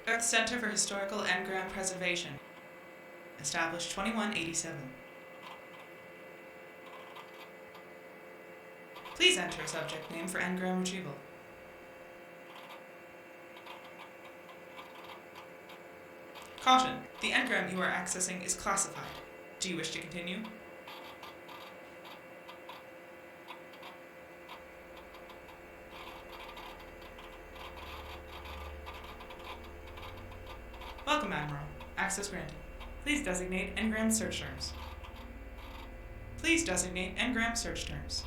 Earth Center for Historical Engram Preservation. Established 2187. Please enter a subject name for engram retrieval. Caution, the engram you are accessing is classified. Do you wish to continue? Welcome, Admiral. Access granted. Please designate engram search terms. Please designate engram search terms.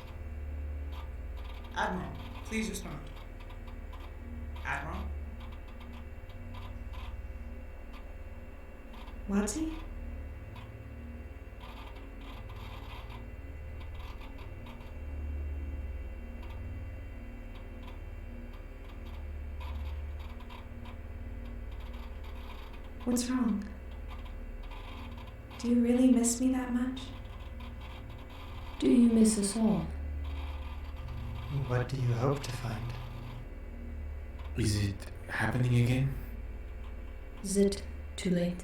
Admiral, please respond. Admiral? Watty? What's wrong? Do you really miss me that much? Do you miss us all? What do you hope to find? Is it happening again? Is it too late?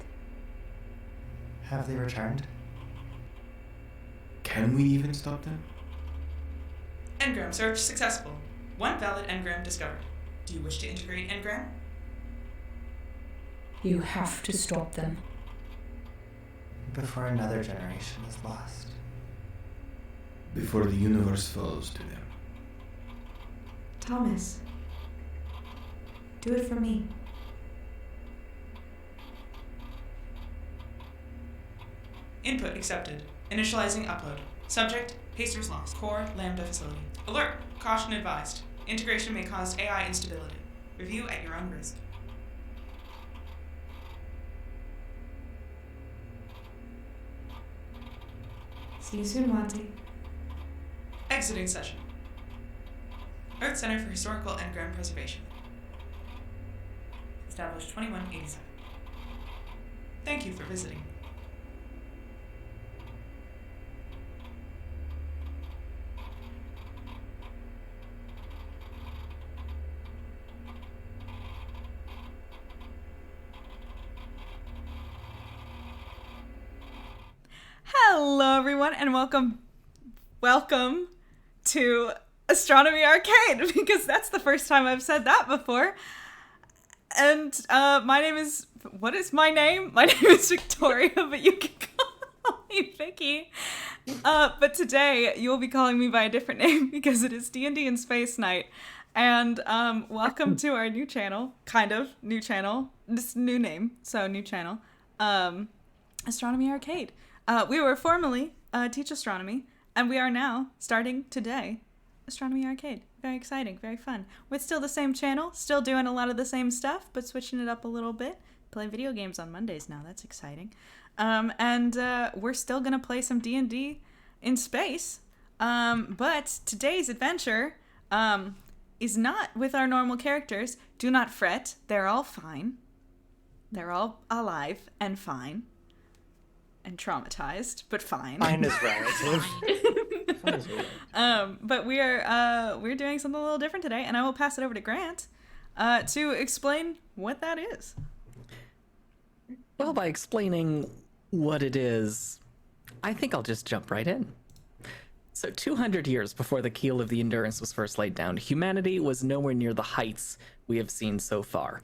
Have they returned? Can we even stop them? Engram search successful. One valid engram discovered. Do you wish to integrate engram? You have to stop them. Before another generation is lost. Before the universe falls to them. Thomas, do it for me. Input accepted. Initializing upload. Subject, Pacers lost. Core, Lambda facility. Alert! Caution advised. Integration may cause AI instability. Review at your own risk. See you soon, Watty. Exiting session. Earth Center for Historical Engram Preservation. Established 2187. Thank you for visiting. Hello everyone and welcome to Astronomy Arcade, because that's the first time I've said that before. And my name is, what is my name? My name is Victoria, but you can call me Vicky. But today you'll be calling me by a different name because it is D&D and Space Night. And welcome to our new channel, kind of new channel, this new name, so new channel, Astronomy Arcade. We were formerly Teach Astronomy, and we are now, starting today, Astronomy Arcade. Very exciting, very fun. We're still the same channel, still doing a lot of the same stuff, but switching it up a little bit. Play video games on Mondays now, that's exciting. And we're still going to play some D&D in space. But today's adventure is not with our normal characters. Do not fret, they're all fine. They're all alive and fine. And traumatized, but fine. Mine is relative. But we're doing something a little different today, and I will pass it over to Grant to explain what that is. Well, by explaining what it is, I think I'll just jump right in. So 200 years before the keel of the Endurance was first laid down, humanity was nowhere near the heights we have seen so far.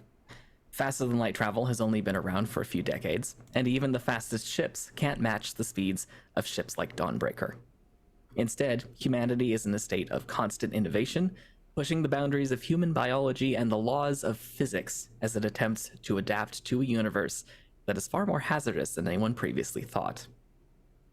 Faster than light travel has only been around for a few decades, and even the fastest ships can't match the speeds of ships like Dawnbreaker. Instead, humanity is in a state of constant innovation, pushing the boundaries of human biology and the laws of physics as it attempts to adapt to a universe that is far more hazardous than anyone previously thought.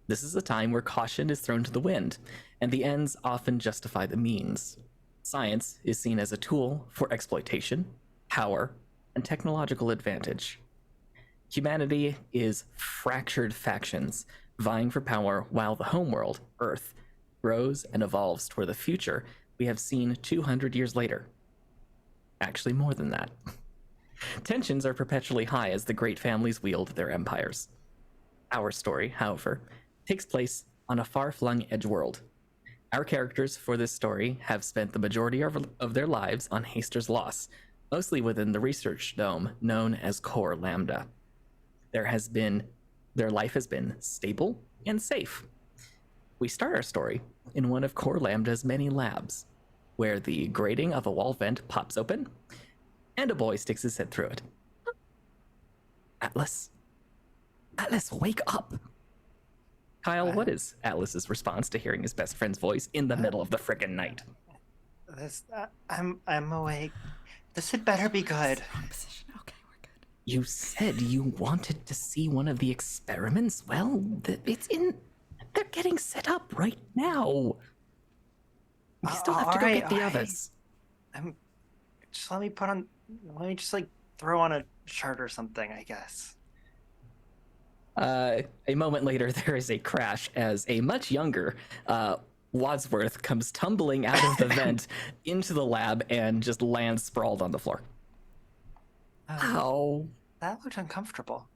This is a time where caution is thrown to the wind, and the ends often justify the means. Science is seen as a tool for exploitation, power, and technological advantage. Humanity is fractured factions vying for power while the homeworld, Earth, grows and evolves toward the future we have seen 200 years later. Actually, more than that. Tensions are perpetually high as the great families wield their empires. Our story, however, takes place on a far-flung edgeworld. Our characters for this story have spent the majority of their lives on Haster's Loss, mostly within the research dome known as Core Lambda. Their life has been stable and safe. We start our story in one of Core Lambda's many labs, where the grating of a wall vent pops open, and a boy sticks his head through it. Atlas, wake up! Kyle, what is Atlas's response to hearing his best friend's voice in the middle of the frickin' night? I'm awake. This had better be good. Position. Okay, we're good. You said you wanted to see one of the experiments? Well, they're getting set up right now. We still have to go get the others. Just let me just like throw on a shirt or something, I guess. A moment later, there is a crash as a much younger Wadsworth comes tumbling out of the vent into the lab and just lands sprawled on the floor. Ow. That looked uncomfortable.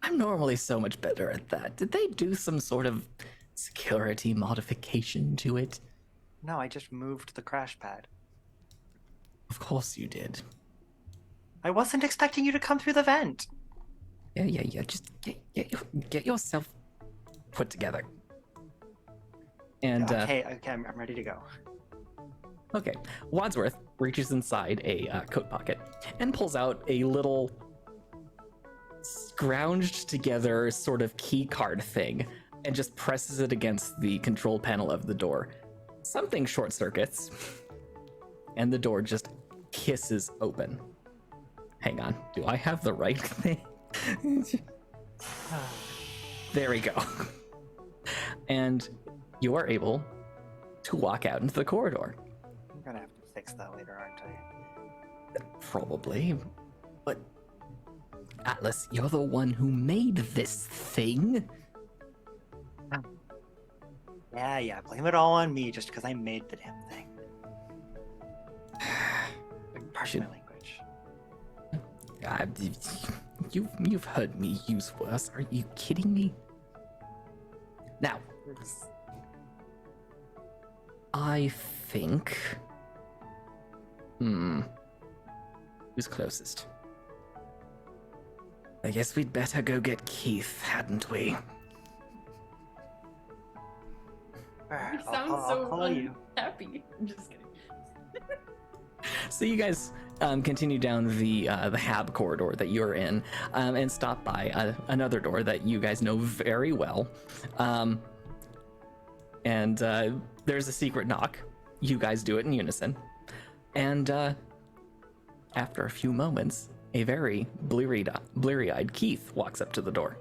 I'm normally so much better at that. Did they do some sort of security modification to it? No, I just moved the crash pad. Of course you did. I wasn't expecting you to come through the vent. Yeah. Just get yourself put together. And okay, I'm ready to go. Okay, Wadsworth reaches inside a coat pocket and pulls out a little scrounged together sort of key card thing and just presses it against the control panel of the door. Something short circuits and the door just kisses open. Hang on, do I have the right thing? There we go. And you are able to walk out into the corridor. I'm gonna have to fix that later, aren't I? Probably. But Atlas, you're the one who made this thing. Yeah, blame it all on me just because I made the damn thing. Pardon my language. You've heard me use worse. Are you kidding me? Now, I think... Who's closest? I guess we'd better go get Keith, hadn't we? You sound so unhappy. I'm just kidding. So you guys continue down the Hab corridor that you're in and stop by another door that you guys know very well. And there's a secret knock. You guys do it in unison. And after a few moments, a very bleary-eyed Keith walks up to the door.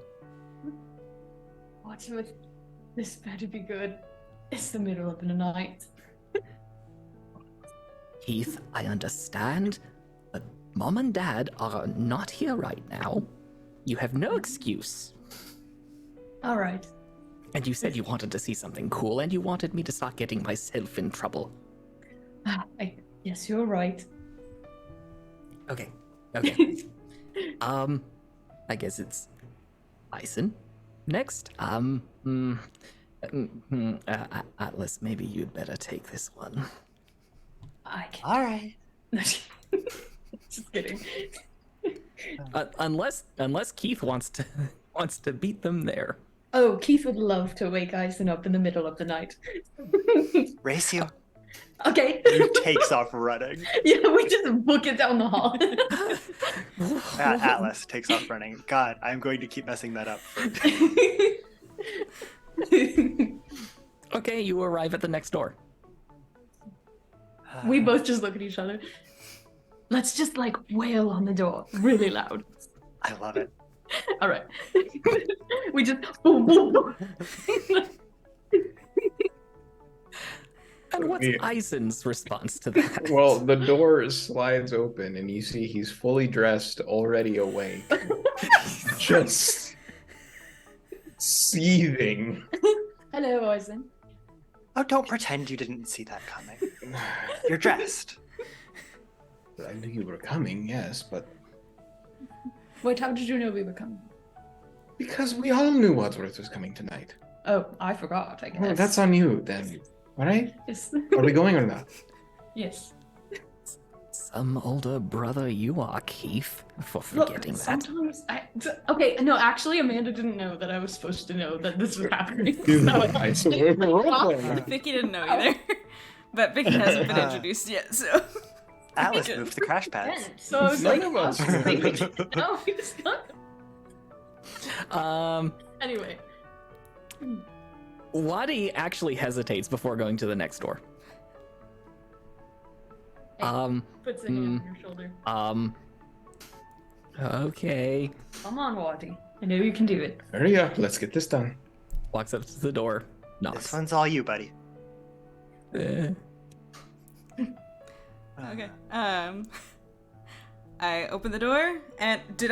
Watch it. This better be good. It's the middle of the night. Keith, I understand, but Mom and Dad are not here right now. You have no excuse. All right. And you said you wanted to see something cool, and you wanted me to start getting myself in trouble. Yes, you're right. Okay. I guess it's Bison. Next, Atlas, maybe you'd better take this one. All right. Just kidding. Unless Keith wants to beat them there. Oh, Keith would love to wake Eisen up in the middle of the night. Race you. Okay. He takes off running. Yeah, we just book it down the hall. Atlas takes off running. God, I'm going to keep messing that up. Okay, you arrive at the next door. We both just look at each other. Let's just wail on the door really loud. I love it. All right. We just boom, boom, boom. And what's Eisen's response to that? Well, the door slides open and you see he's fully dressed, already awake. Just seething. Hello, Eisen. Oh, don't pretend you didn't see that coming. You're dressed. I knew you were coming, yes, but... Wait, how did you know we were coming? Because we all knew Wadsworth was coming tonight. Oh, I forgot, I guess. Well, that's on you, then. Alright? Yes. Are we going or not? Yes. Some older brother you are, Keith, for Look, forgetting that. sometimes okay, no, actually, Amanda didn't know that I was supposed to know that this was happening. I swear we're role-playing. Vicky didn't know either. But Vicky hasn't been introduced yet, so. Alice moved the crash pads. Again, so I was None like, of us. no, it's not. Anyway. Wadi actually hesitates before going to the next door. Puts a hand on your shoulder. Okay. Come on, Wadi. I know you can do it. Hurry up, let's get this done. Walks up to the door, This knocks. one's all you, buddy. Okay. I opened the door, and did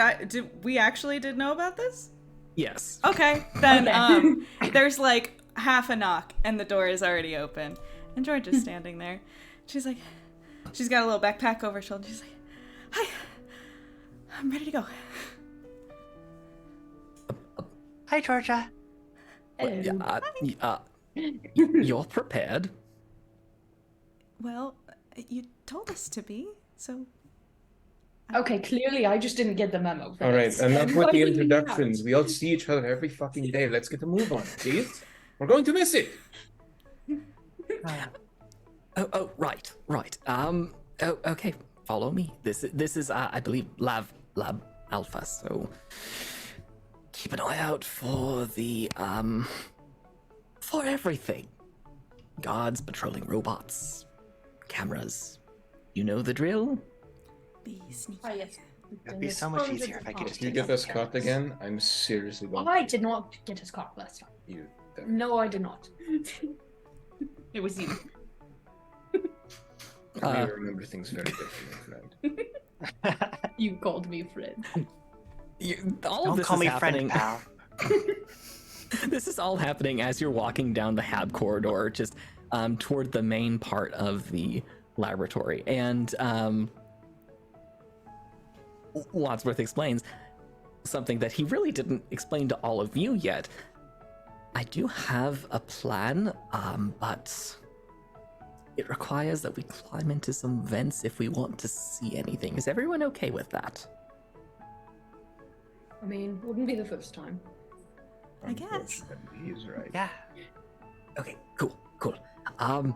we actually know about this? Yes. Okay, then there's like half a knock, and the door is already open, and Georgia's standing there. She's like, she's got a little backpack over her shoulder. She's like, "Hi, I'm ready to go." Hi, Georgia. You're prepared. Well, you told us to be, so. Okay, clearly I just didn't get the memo. All right, Thanks. enough with What the do we have? introductions. We all see each other every fucking day. Let's get a move on, please. We're going to miss it. Right. Okay, follow me. This is I believe lab alpha. So keep an eye out for the for everything. Guards, patrolling robots, cameras. You know the drill. Be sneaky. Oh, yes. It'd be so much easier if I could If just you take get us caught again, I'm seriously going. I did not get his caught last time. You. No, I did not. It was you. I remember things very differently, friend. You called me friend. All of Don't this call is me happening. friend, pal. This is all happening as you're walking down the hab corridor, just toward the main part of the laboratory. And Wadsworth explains something that he really didn't explain to all of you yet. I do have a plan, but it requires that we climb into some vents if we want to see anything. Is everyone okay with that? I mean, wouldn't be the first time. I guess. He's right. Yeah. Okay, cool. I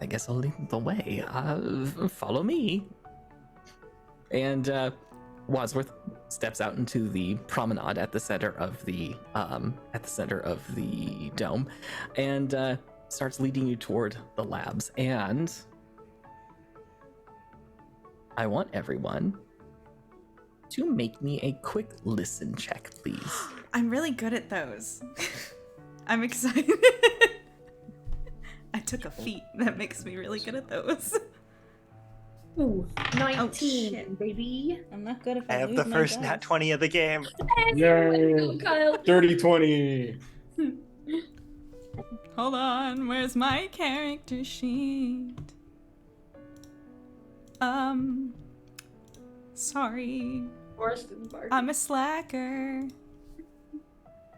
guess I'll lead the way. Follow me. And Wadsworth steps out into the promenade at the center of the dome, and starts leading you toward the labs. And I want everyone to make me a quick listen check, please. I'm really good at those. I'm excited. I took a feat that makes me really good at those. Ooh, 19, Oh, shit. baby. I'm not good if I have the first nat 20 of the game. Yay! Kyle. 30-20. Hold on, where's my character sheet? Sorry. Forrest and Bart. I'm a slacker.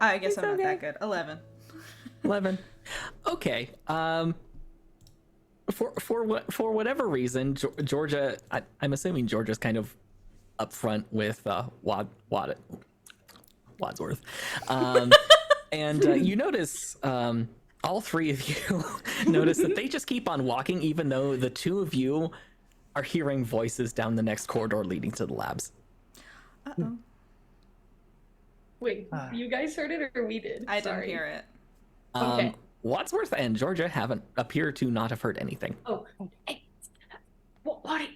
I guess I'm not that good. 11. 11. Okay. For whatever reason, Georgia, I'm assuming Georgia's kind of upfront with Wadsworth, and you notice all three of you notice that they just keep on walking, even though the two of you are hearing voices down the next corridor leading to the labs. Uh-oh. Wait, you guys heard it or we did? I didn't Sorry. hear it. Okay. Wadsworth and Georgia appear to not have heard anything. Oh, hey, what?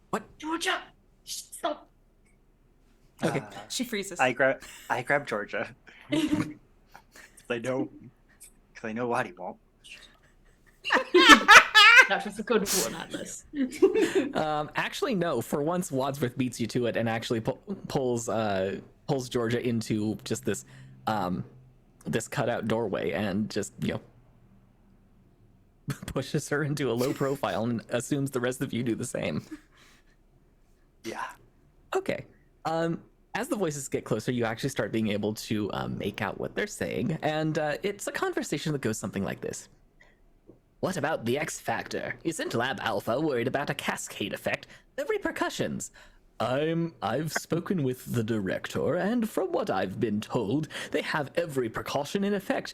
What? Georgia, stop. Okay. She freezes. I grab Georgia. Because I know Waddy won't. That was a good one, Atlas. Actually, no. For once, Wadsworth beats you to it and actually pulls Georgia into just this this cutout doorway and just pushes her into a low profile and assumes the rest of you do the same. Yeah. Okay. As the voices get closer, you actually start being able to make out what they're saying, and it's a conversation that goes something like this. What about the X factor? Isn't Lab Alpha worried about a cascade effect? The repercussions? I've spoken with the director, and from what I've been told, they have every precaution in effect.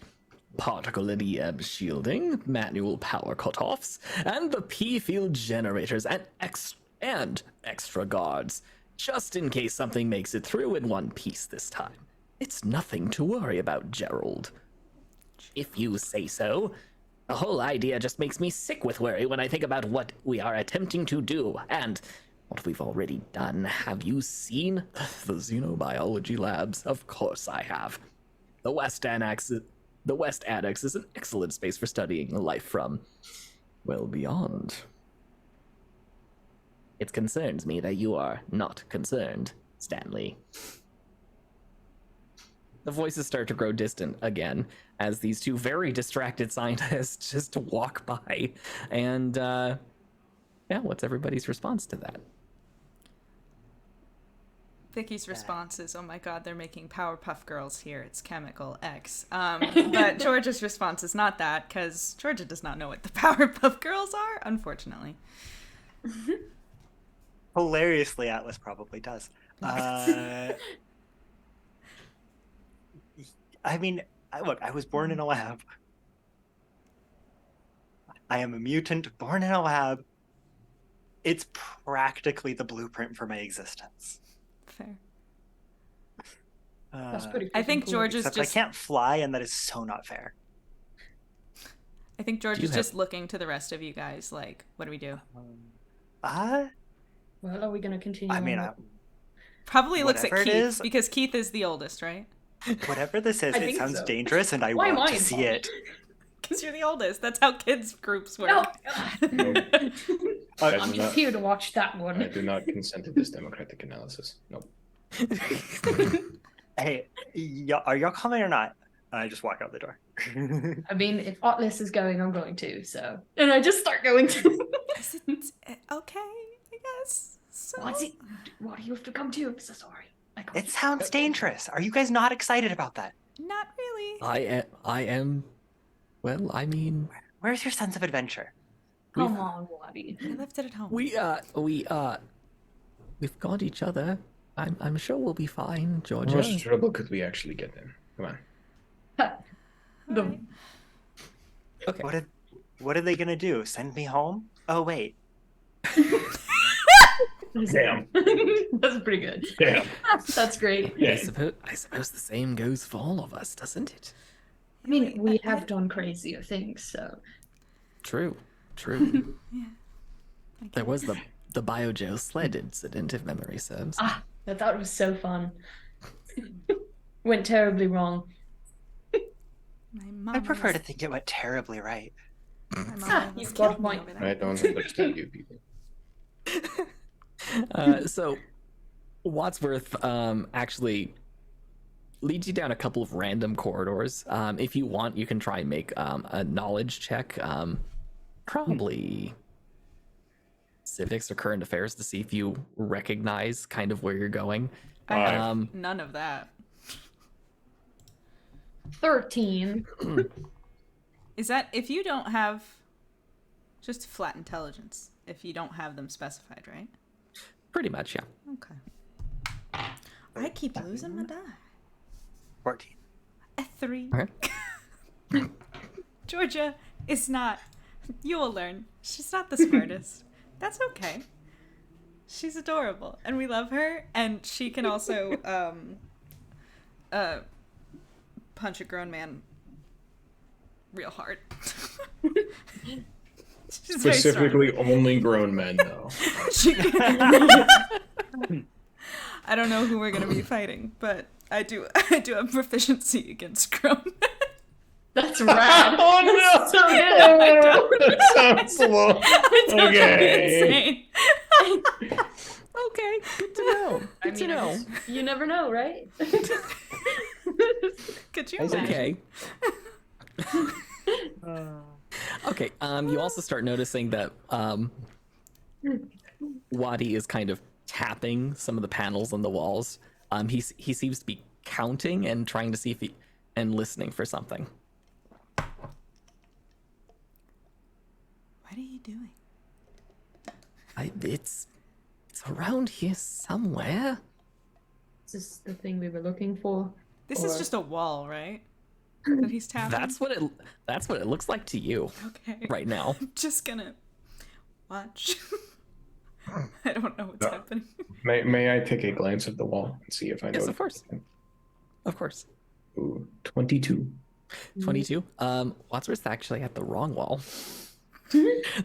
Particle and EM shielding, manual power cutoffs, and the P-field generators, and extra guards, just in case something makes it through in one piece this time. It's nothing to worry about, Gerald. If you say so. The whole idea just makes me sick with worry when I think about what we are attempting to do, and what we've already done. Have you seen the xenobiology labs? Of course I have. The West Annex is an excellent space for studying life from, well, beyond. It concerns me that you are not concerned, Stanley. The voices start to grow distant again as these two very distracted scientists just walk by. And, yeah, what's everybody's response to that? Vicky's response is, oh my god, they're making Powerpuff Girls here. It's Chemical X. But Georgia's response is not that, because Georgia does not know what the Powerpuff Girls are, unfortunately. Hilariously, Atlas probably does. I mean, look, I was born in a lab. I am a mutant born in a lab. It's practically the blueprint for my existence. Fair. That's pretty I think George is Except just... I can't fly, and that is so not fair. I think George is just looking to the rest of you guys, like, what do we do? Well, are we going to continue? I mean, probably looks at Keith, is, because Keith is the oldest, right? Whatever this is, it sounds dangerous, and I want to see it. Because you're the oldest. That's how kids groups work. No. I'm just here to watch that one. I do not consent to this democratic analysis. Nope. Hey, are y'all coming or not? I just walk out the door. I mean, if Atlas is going, I'm going too, so... And I just start going too. Okay, I guess. So... Why do you have to come too? I'm so sorry. It sounds dangerous. Are you guys not excited about that? Not really. I am... Well, I mean... Where's your sense of adventure? Come on, Waddy. I left it at home. We've got each other. I'm sure we'll be fine, Georgia. How much trouble could we actually get in? Come on. Right. Okay. What are they gonna do? Send me home? Oh wait. Damn. That's pretty good. Damn. That's great. Yeah. I suppose the same goes for all of us, doesn't it? I mean, we have done crazier things, so... True. Yeah. There was the Biogel sled incident, if memory serves. I thought it was so fun. Went terribly wrong. I prefer to think it went terribly right. You've got a point. I don't understand you people. So Wadsworth actually leads you down a couple of random corridors. If you want, you can try and make a knowledge check. Probably civics or current affairs to see if you recognize kind of where you're going. I have none of that. 13. Is that if you don't have just flat intelligence, if you don't have them specified, right? Pretty much, yeah. Okay. I keep losing my die. 14. A 3. Okay. Georgia is not. You will learn. She's not the smartest. That's okay. She's adorable, and we love her. And she can also punch a grown man real hard. Specifically, only grown men, though. I don't know who we're gonna be fighting, but I do have proficiency against grown men. That's rad. Oh no! So good. That sounds slow. Okay. Okay, good to know. Good to know. You never know, right? Could you Okay. Okay. You also start noticing that Wadi is kind of tapping some of the panels on the walls. He seems to be counting and trying to see if and listening for something. you doing? It's around here somewhere. Is this the thing we were looking for? This is Or- just a wall, right? That he's tapping. That's what it looks like to you Okay. right now. I'm just gonna watch. I don't know what's happening. May I take a glance at the wall and see if I know? Yes, of course. Of course. Ooh, 22. 22. Wadsworth's actually at the wrong wall.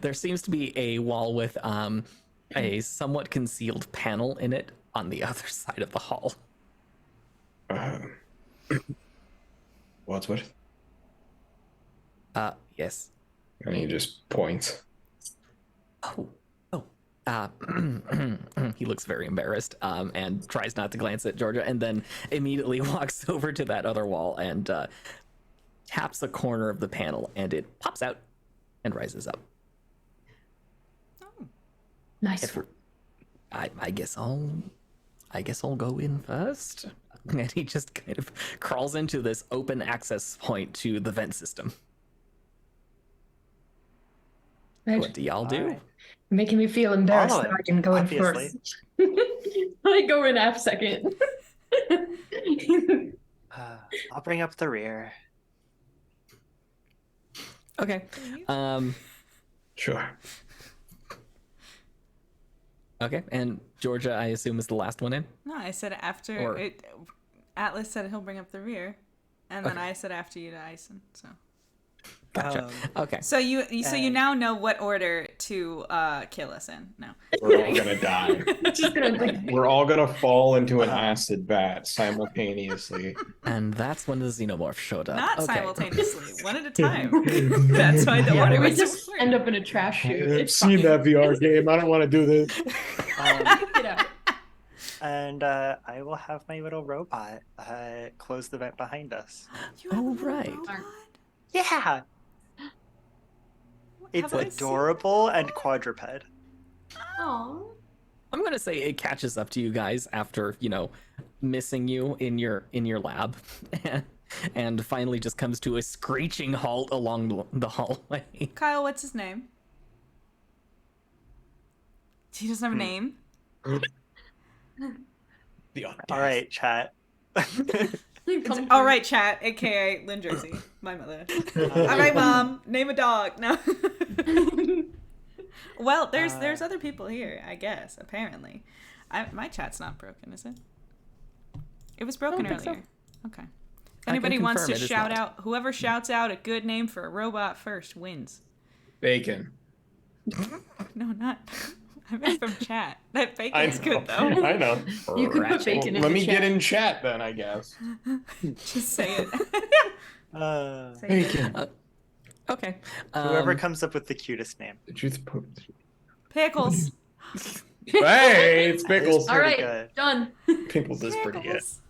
There seems to be a wall with a somewhat concealed panel in it on the other side of the hall. Wadsworth? Yes. And he just points. Oh. He looks very embarrassed and tries not to glance at Georgia, and then immediately walks over to that other wall and taps a corner of the panel, and it pops out and rises up. Oh. Nice. I guess I'll go in first. And he just kind of crawls into this open access point to the vent system. Right. What do y'all do? Alright. Making me feel embarrassed that I can go in Obviously. first. I go in half second. I'll bring up the rear. Okay. Sure. Okay, and Georgia, I assume, is the last one in? No, I said after Or- it. Atlas said he'll bring up the rear, and then Okay. I said after you to Ison. So. Gotcha. Okay. So you and- now know what order to kill us in. No. We're all gonna die. Just gonna like We're all gonna fall into an acid vat simultaneously. And that's when the xenomorph showed up. Not Okay. simultaneously, one at a time. That's why the yeah, order we was just important. end up in a trash chute. I've It's seen fine. that VR game. I don't want to do this. Get out. And I will have my little robot close the vent behind us. You have a Oh, little right. robot? Yeah, it's Have I seen adorable and quadruped. Aw. I'm gonna say it catches up to you guys after, missing you in your lab. And finally just comes to a screeching halt along the hallway. Kyle, what's his name? He doesn't have a name. The All right, chat. It's, all right, chat, aka Lynn Jersey, my mother. All right, mom, name a dog. No. Well, there's other people here, I guess. Apparently, my chat's not broken, is it? It was broken think so. earlier. Okay. If anybody wants to confirm it is shout not. out, whoever shouts out a good name for a robot first wins. Bacon. No, not. I meant from chat. That I bacon's know. good though. I know. You could put Ratchet. bacon in Let the me chat. get in chat then, I guess. Just say it. Say it. Bacon. Okay. Whoever comes up with the cutest name. The truth. Pickles. Hey, it's Pickles. All right, good. done. Pickles is pretty good. Pickles.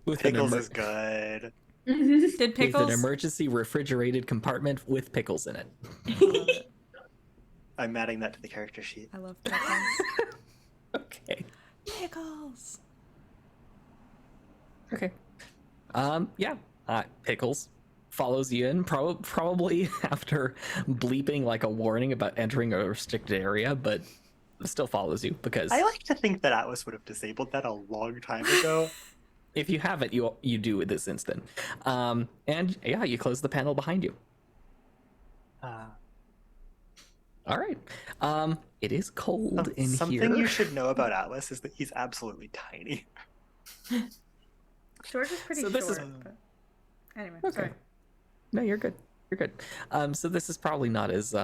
with an Pickles emer- is good. Did with an pickles? emergency refrigerated compartment with pickles in it. I'm adding that to the character sheet. I love pickles. Okay. Pickles. Okay. Yeah. Pickles follows you in, probably after bleeping like a warning about entering a restricted area, but still follows you because I like to think that Atlas would have disabled that a long time ago. if you have it, you do at this instant. And yeah, you close the panel behind you. All right. It is cold in Something here. you should know about Atlas is that he's absolutely tiny. George is pretty So this is- short. But... Anyway, Okay. sorry. No, you're good. You're good. So this is probably not as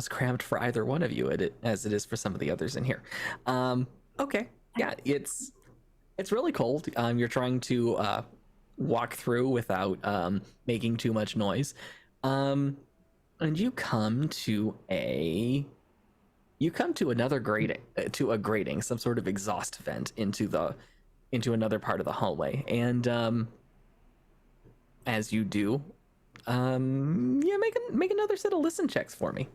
cramped for either one of you as it is for some of the others in here. Okay. Yeah, it's really cold. You're trying to walk through without making too much noise. And you come to another grating, some sort of exhaust vent into another part of the hallway. And as you do, yeah, make another set of listen checks for me.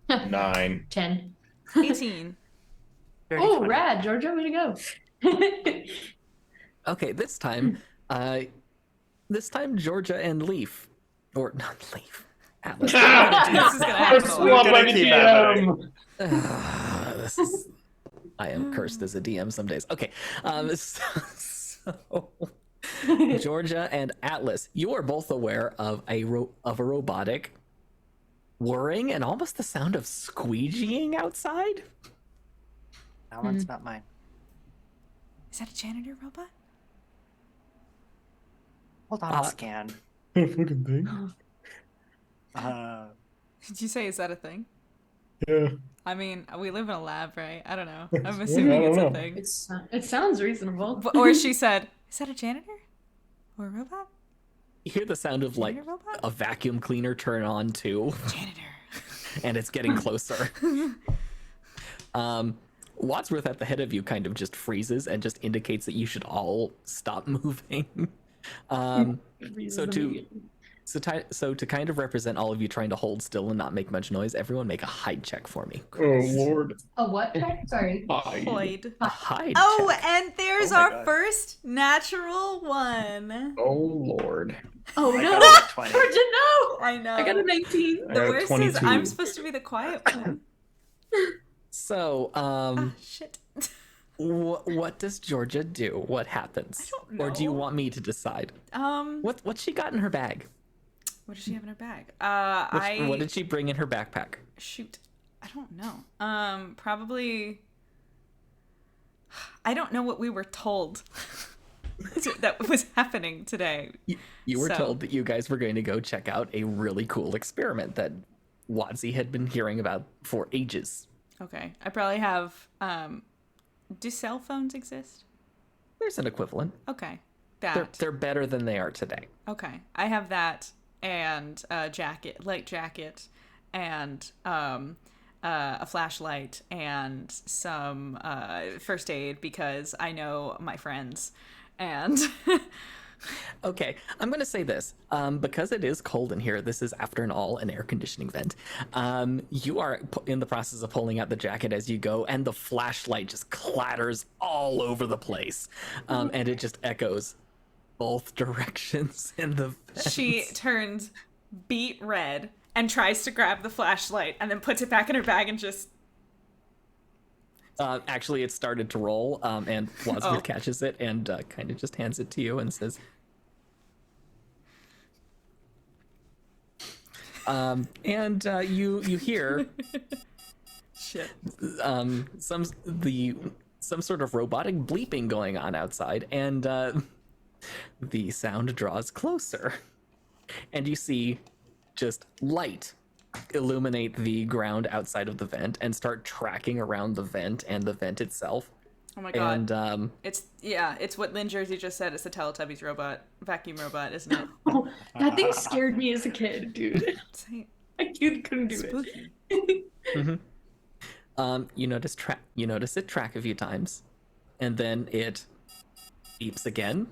9. 10. 18. Dirty Oh, 20. rad, Georgia, way to go. Okay, this time Georgia and Leaf, or not Leaf, Atlas. This is gonna happen a We're lot. gonna keep happening. This is, I am cursed as a DM some days. Okay, so Georgia and Atlas, you are both aware of a robotic whirring and almost the sound of squeegeeing outside. That one's not mine. Is that a janitor robot? Hold on, I'll scan. Fucking thing. Did you say is that a thing? Yeah. I mean, we live in a lab, right? I don't know. Yeah, I'm I assuming don't it's a know. thing. It sounds reasonable. Or she said, "Is that a janitor or a robot?" You hear the sound of like Janitor robot? a vacuum cleaner turn on too, Janitor. and it's getting closer. Wadsworth at the head of you kind of just freezes and just indicates that you should all stop moving. So to kind of represent all of you trying to hold still and not make much noise, everyone make a hide check for me. Oh Lord. A what check? Sorry. Hoid. A hide Oh, check. and there's Oh my our God. first natural one. Oh Lord. Oh I no. got a 20. Georgia, no. I know. I got a 19. I The got worst 22. is I'm supposed to be the quiet one. So, Ah, shit. what does Georgia do? What happens? I don't Or do you know. want me to decide? What's she got in her bag? What does she have in her bag? What did she bring in her backpack? Shoot. I don't know. Probably. I don't know what we were told that was happening today. You were So- told that you guys were going to go check out a really cool experiment that Wadsy had been hearing about for ages. Okay. I probably have. Do cell phones exist? There's an equivalent. Okay. That. They're better than they are today. Okay. I have that and a jacket, light jacket, and a flashlight and some first aid because I know my friends. And Okay, I'm going to say this. Because it is cold in here, this is, after all, an air conditioning vent. You are in the process of pulling out the jacket as you go, and the flashlight just clatters all over the place. And it just echoes both directions in the vent. she turns beet red and tries to grab the flashlight and then puts it back in her bag and just... Actually, it started to roll, and Wadsworth catches it and kind of just hands it to you and says... you hear Shit. some sort of robotic bleeping going on outside, and the sound draws closer, and you see just light illuminate the ground outside of the vent and start tracking around the vent and the vent itself. Oh my god. And it's what Lynn Jersey just said. It's the Teletubbies robot, vacuum robot, isn't it? Oh, that thing scared me as a kid, dude. I couldn't do Spooky. it. you notice it track a few times, and then it beeps again,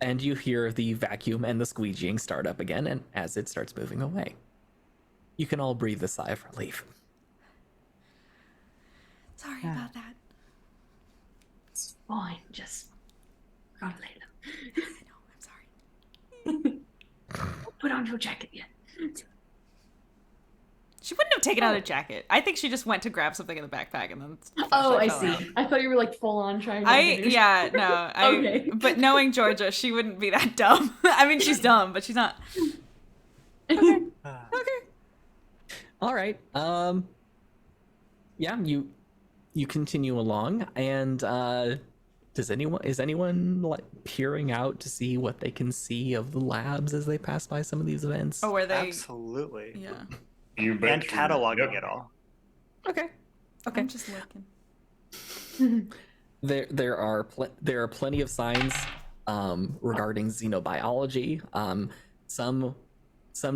and you hear the vacuum and the squeegeeing start up again, and as it starts moving away, you can all breathe a sigh of relief. Sorry about that. It's fine. Just gotta lay them. I know, I'm sorry. Put on your jacket yet. She wouldn't have taken out a jacket. I think she just went to grab something in the backpack and then... Oh, I fell out. see. I thought you were like full on trying to Okay. But knowing Georgia, she wouldn't be that dumb. I mean, she's dumb, but she's not... Okay. All right. Yeah, you continue along, and is anyone like peering out to see what they can see of the labs as they pass by some of these events? Oh, were they? Absolutely. Yeah. You bet. And cataloging it all. Okay. I'm just looking. There are plenty of signs regarding xenobiology. Some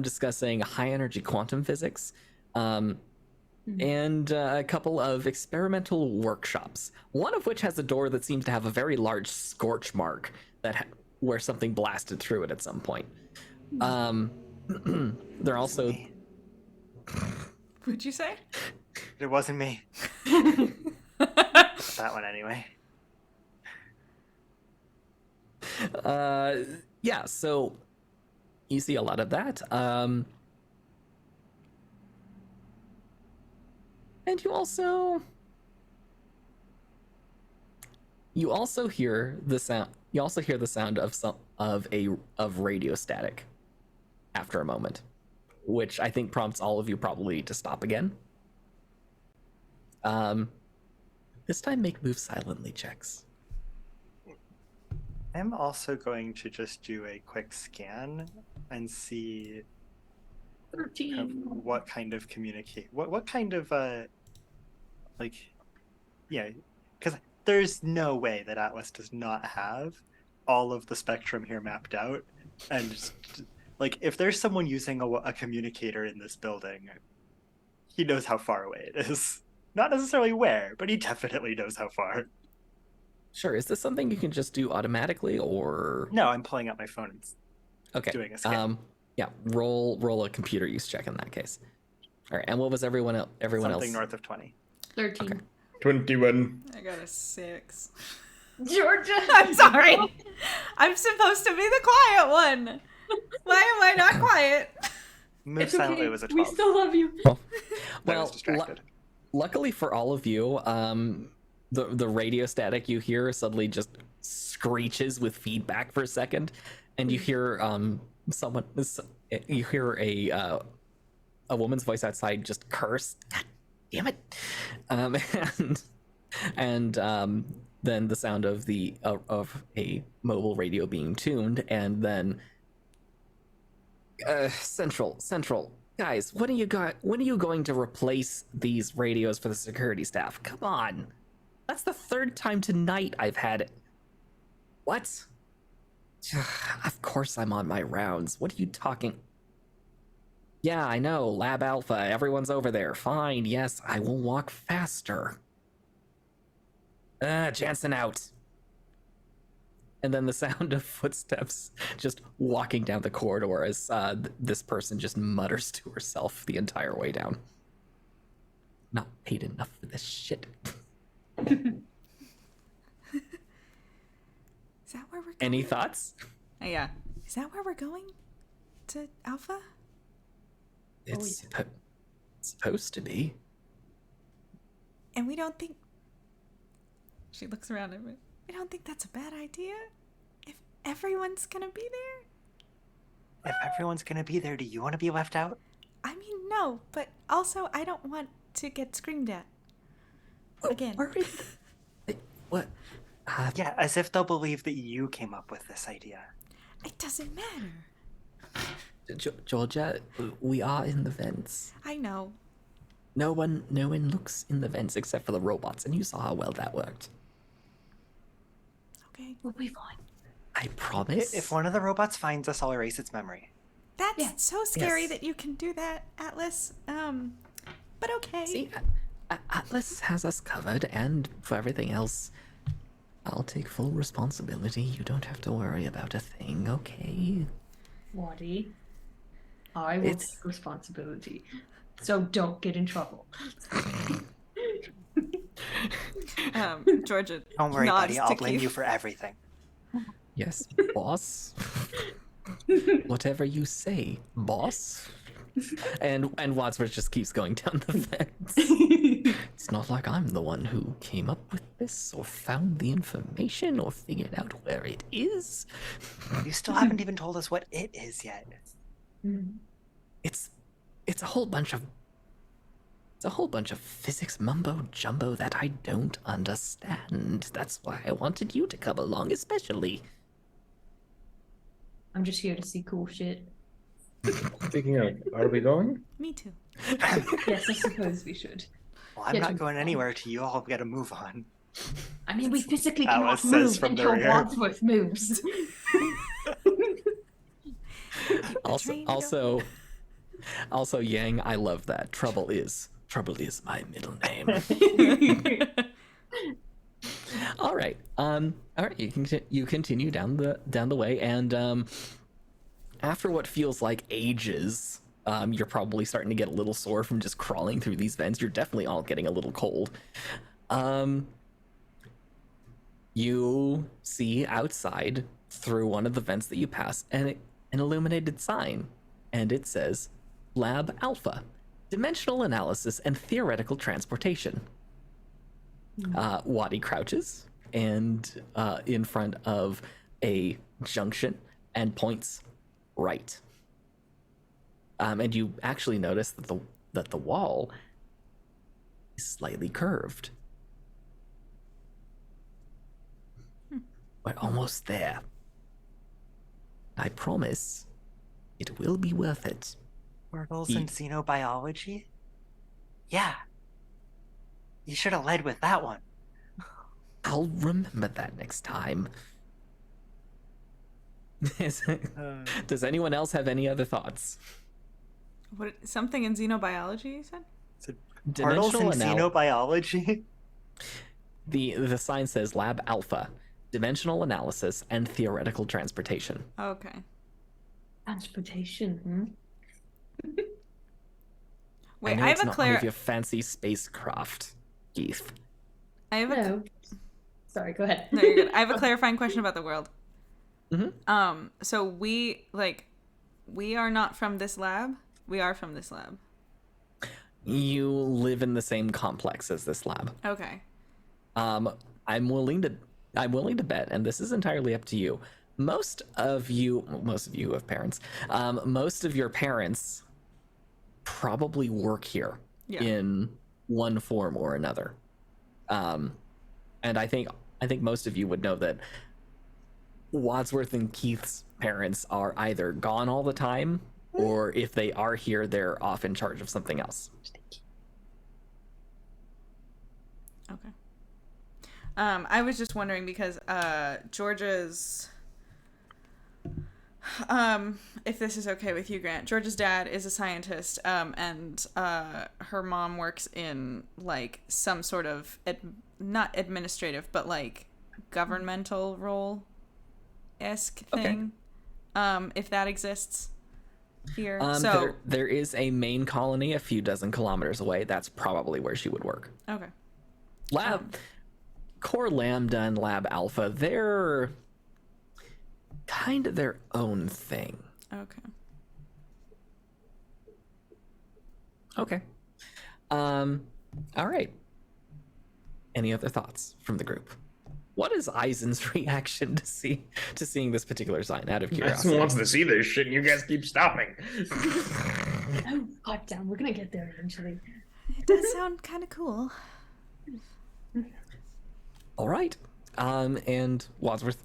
discussing high energy quantum physics. And a couple of experimental workshops, one of which has a door that seems to have a very large scorch mark where something blasted through it at some point. There also... What'd you say? It wasn't me. That one anyway. Yeah, so you see a lot of that. And you also hear the sound. You also hear the sound of radio static after a moment, which I think prompts all of you probably to stop again. This time make move silently checks. I'm also going to just do a quick scan and see 13. kind of what kind of what kind of because there's no way that Atlas does not have all of the spectrum here mapped out, and just, like, if there's someone using a communicator in this building, he knows how far away it is. Not necessarily where, but he definitely knows how far. Sure. Is this something you can just do automatically, or No, I'm pulling out my phone and okay? doing a scan. Yeah. Roll a computer use check in that case. All right. And what was everyone else? Something north of 20. 13. Okay. 21. I got a 6. Georgia! I'm sorry. I'm supposed to be the quiet one. Why am I not quiet? Move It's silently okay. was a We 12. still love you. I Well, was distracted. luckily for all of you, the radio static you hear suddenly just screeches with feedback for a second, and you hear you hear a woman's voice outside just curse, "God damn it," and then the sound of a mobile radio being tuned, and then central. Guys, when are you going to replace these radios for the security staff? Come on. That's the third time tonight I've had it. What? Of course I'm on my rounds. What are you talking? Yeah, I know. Lab Alpha. Everyone's over there. Fine. Yes, I will walk faster. Jansen out. And then the sound of footsteps just walking down the corridor as this person just mutters to herself the entire way down. Not paid enough for this shit. Is that where we're going? Any thoughts? Yeah. Is that where we're going? To Alpha? It's supposed to be. And we don't think... She looks around at me. We don't think that's a bad idea? If everyone's gonna be there? If everyone's gonna be there, do you want to be left out? I mean, no, but also I don't want to get screamed at. Again. What? Yeah, as if they'll believe that you came up with this idea. It doesn't matter. Georgia, we are in the vents. I know. No one looks in the vents except for the robots, and you saw how well that worked. Okay. We'll be fine. I promise. If one of the robots finds us, I'll erase its memory. That's so scary Yes. that you can do that, Atlas. But okay. See, Atlas has us covered, and for everything else, I'll take full responsibility. You don't have to worry about a thing, okay? Waddy, I will take responsibility. So don't get in trouble. Georgia. Don't worry, nods buddy. I'll to blame Keith. you for everything. Yes, boss. Whatever you say, boss. And Wadsworth just keeps going down the fence. It's not like I'm the one who came up with this, or found the information, or figured out where it is. You still haven't even told us what it is yet. It's a whole bunch of physics mumbo jumbo that I don't understand. That's why I wanted you to come along, especially. I'm just here to see cool shit. Speaking of, are we going? Me too. Yes, I suppose we should. Well, I'm not going anywhere till you all get a move on. I mean, we physically Alice cannot says move from the until rear. Wadsworth moves. Also, Yang, I love that. Trouble is my middle name. All right. You continue down the way, and after what feels like ages, you're probably starting to get a little sore from just crawling through these vents. You're definitely all getting a little cold. You see outside through one of the vents that you pass an illuminated sign, and it says Lab Alpha. dimensional analysis and theoretical transportation. Wadi crouches and in front of a junction and points right. And you actually notice that the wall is slightly curved. We're almost there. I promise it will be worth it. Portals and xenobiology? Yeah. You should have led with that one. I'll remember that next time. Does anyone else have any other thoughts? What? Something in xenobiology, you said? Portals and xenobiology? The sign says Lab Alpha, Dimensional Analysis and Theoretical Transportation. Okay. Transportation, Wait, I I have it's a not one of your fancy spacecraft, Keith. I have a No. Sorry, go ahead. No, you're good. I have a clarifying question about the world. Mm-hmm. So we are not from this lab. We are from this lab. You live in the same complex as this lab. Okay. I'm willing to bet, and this is entirely up to you. Most of you have parents. Most of your parents probably work here in one form or another. And I think most of you would know that Wadsworth and Keith's parents are either gone all the time, or if they are here, they're off in charge of something else. Okay. I was just wondering because Georgia's if this is okay with you, Grant. Georgia's dad is a scientist, and her mom works in like some sort of not administrative, but like governmental role-esque thing. If that exists here. So there is a main colony a few dozen kilometers away. That's probably where she would work. Okay. Core Lambda and Lab Alpha, they're kind of their own thing. Okay. All right. Any other thoughts from the group? What is Eisen's reaction to seeing this particular sign, out of curiosity? Eisen wants to see this shit, and you guys keep stopping. Oh, goddamn, we're gonna get there eventually. It does sound kind of cool. All right. And Wadsworth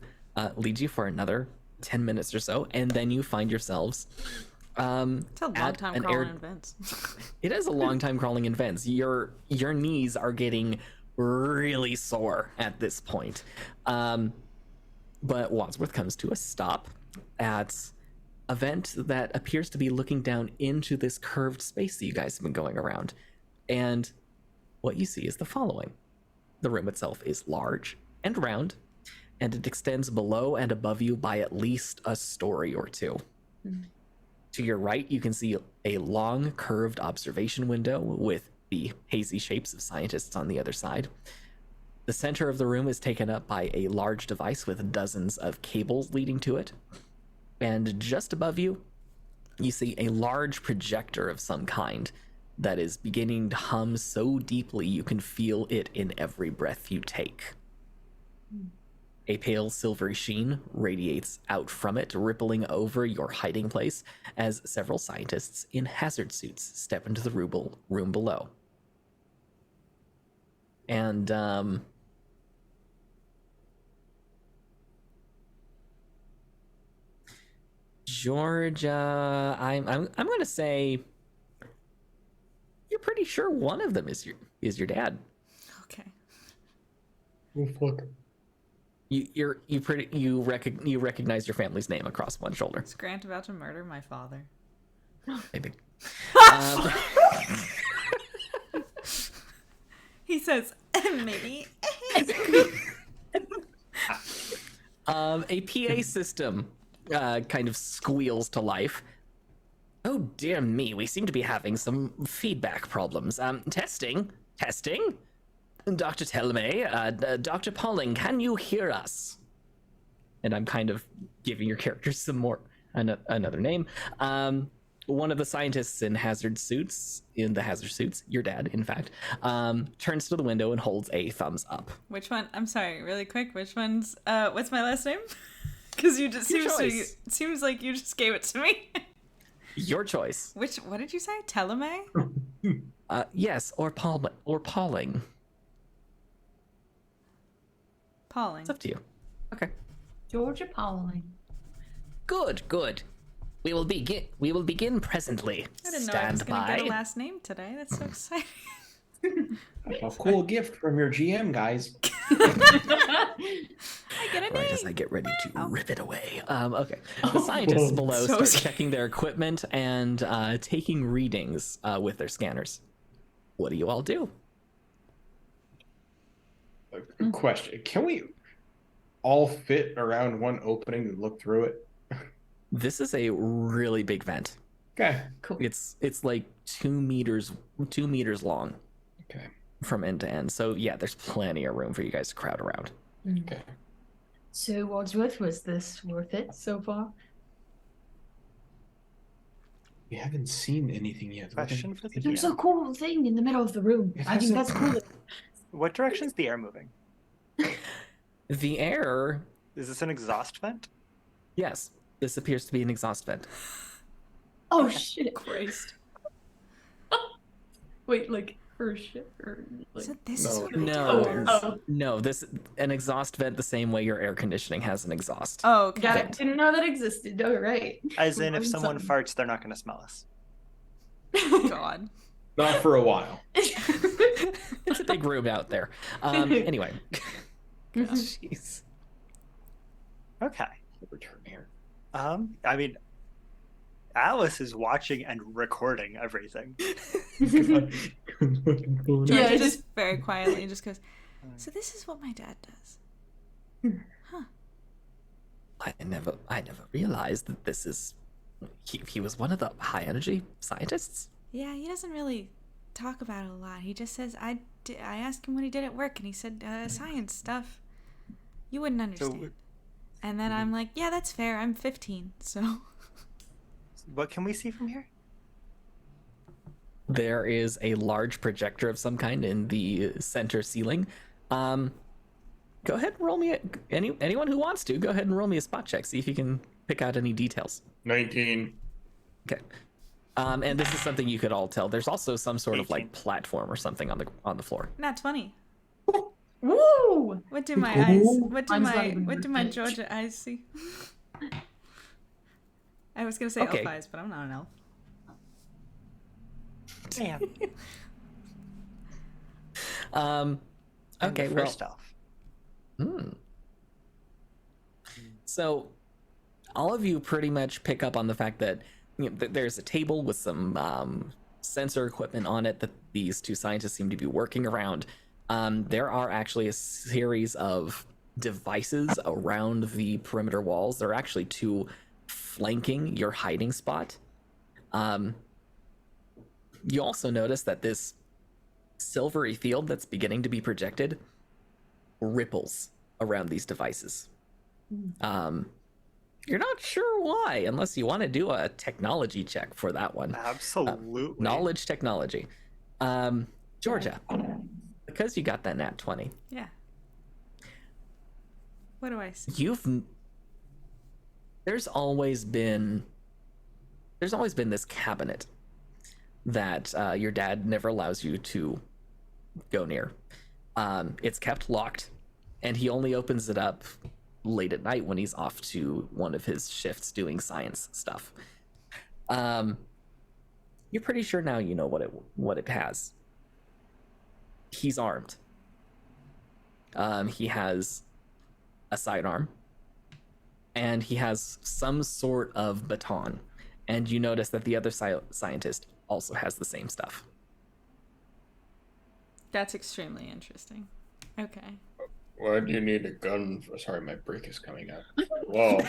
leads you for another 10 minutes or so, and then you find yourselves it's a long time crawling in vents. It is a long time crawling in vents. Your knees are getting really sore at this point. But Wadsworth comes to a stop at a vent that appears to be looking down into this curved space that you guys have been going around. And what you see is the following. The room itself is large and round, and it extends below and above you by at least a story or two. To your right, you can see a long, curved observation window with the hazy shapes of scientists on the other side. The center of the room is taken up by a large device with dozens of cables leading to it. And just above you, you see a large projector of some kind that is beginning to hum so deeply you can feel it in every breath you take. A pale silvery sheen radiates out from it, rippling over your hiding place as several scientists in hazard suits step into the room below. And Georgia, I'm going to say you're pretty sure one of them is your dad. Okay. Oh fuck. You recognize your family's name across one shoulder. Is Grant about to murder my father? Maybe. He says, maybe. A PA system kind of squeals to life. Oh dear me, we seem to be having some feedback problems. Testing. Dr. Telme, Dr. Pauling, can you hear us? And I'm kind of giving your characters some more, another name. one of the scientists in the hazard suits, your dad, in fact, turns to the window and holds a thumbs up. Which one? I'm sorry, really quick. Which one's? What's my last name? Because you just seems like you just gave it to me. Your choice. What did you say? Teleme? Yes, or Pauling. Pauling. It's up to you. Okay. Georgia Pauling. Good. We will begin presently. I didn't know I was going to get a last name today. That's so exciting. A cool gift from your GM, guys. I get a name. Right as I get ready to rip it away. Okay. The scientists below start checking their equipment and taking readings with their scanners. What do you all do? Question. Can we all fit around one opening and look through it? This is a really big vent. Okay. Cool. It's like 2 meters long. Okay. From end to end. So yeah, there's plenty of room for you guys to crowd around. Okay. So, Wadsworth, was this worth it so far? We haven't seen anything yet. Question for the There's DM. a cool thing in the middle of the room. I think that's cool. What direction's the air moving? The air... Is this an exhaust vent? Yes, this appears to be an exhaust vent. Oh, shit. Christ. Wait, like, for shit? Or, like... So this is what No, this an exhaust vent the same way your air conditioning has an exhaust. Oh, okay. Got it. Didn't know that existed. All right. As in, if someone farts, they're not going to smell us. God. Not for a while. It's a big room out there. Anyway. Jeez. Okay. Return here. I mean, Alice is watching and recording everything. Georgia just very quietly just goes, so this is what my dad does. Huh. I never realized that this is... He was one of the high energy scientists? Yeah, he doesn't really talk about it a lot. He just says, I asked him what he did at work, and he said, science stuff. You wouldn't understand. And then I'm like, yeah, that's fair. I'm 15, so... What can we see from here? There is a large projector of some kind in the center ceiling. Go ahead and roll me anyone who wants to, go ahead and roll me a spot check. See if you can pick out any details. 19. Okay. And this is something you could all tell. There's also some sort 18. of like platform or something on the floor. Not 20. Woo! What do my eyes? What do my Georgia eyes see? I was gonna say Okay. elf eyes, but I'm not an elf. Damn. Okay. First elf. So, all of you pretty much pick up on the fact that there's a table with some sensor equipment on it that these two scientists seem to be working around. There are actually a series of devices around the perimeter walls. There are actually two flanking your hiding spot. You also notice that this silvery field that's beginning to be projected ripples around these devices. You're not sure why, unless you want to do a technology check for that one. Absolutely. Knowledge technology. Georgia, because you got that nat 20. Yeah. What do I see? There's always been this cabinet that your dad never allows you to go near. It's kept locked, and he only opens it up late at night when he's off to one of his shifts doing science stuff. You're pretty sure now you know what it has. He's armed. He has a sidearm, and he has some sort of baton. And you notice that the other scientist also has the same stuff. That's extremely interesting. Okay. Why do you need a gun for? Sorry, my break is coming up. Whoa.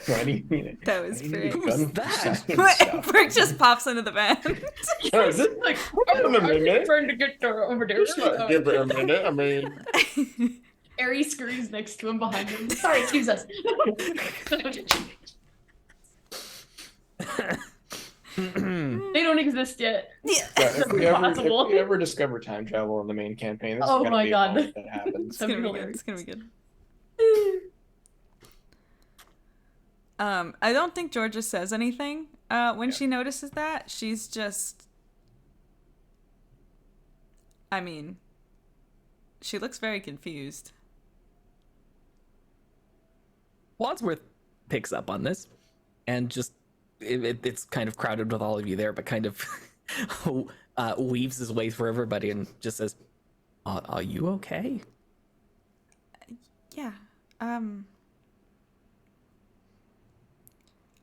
Why do you need it? That was great. Who's that? Brick just pops into the van. Oh, is it like, wait a minute. Trying to get over there. Just give it a minute. I mean, Aries screams next to him behind him. Sorry, excuse us. They don't exist yet. Yeah. But if we Impossible. ever discover time travel in the main campaign, this Oh is gonna my be God. a moment that happens. It's gonna be good. hilarious. It's gonna be good. I don't think Georgia says anything when she notices that. She's just, I mean, she looks very confused. Wadsworth picks up on this and just it's kind of crowded with all of you there, but kind of weaves his way through everybody and just says, are you okay? Yeah. I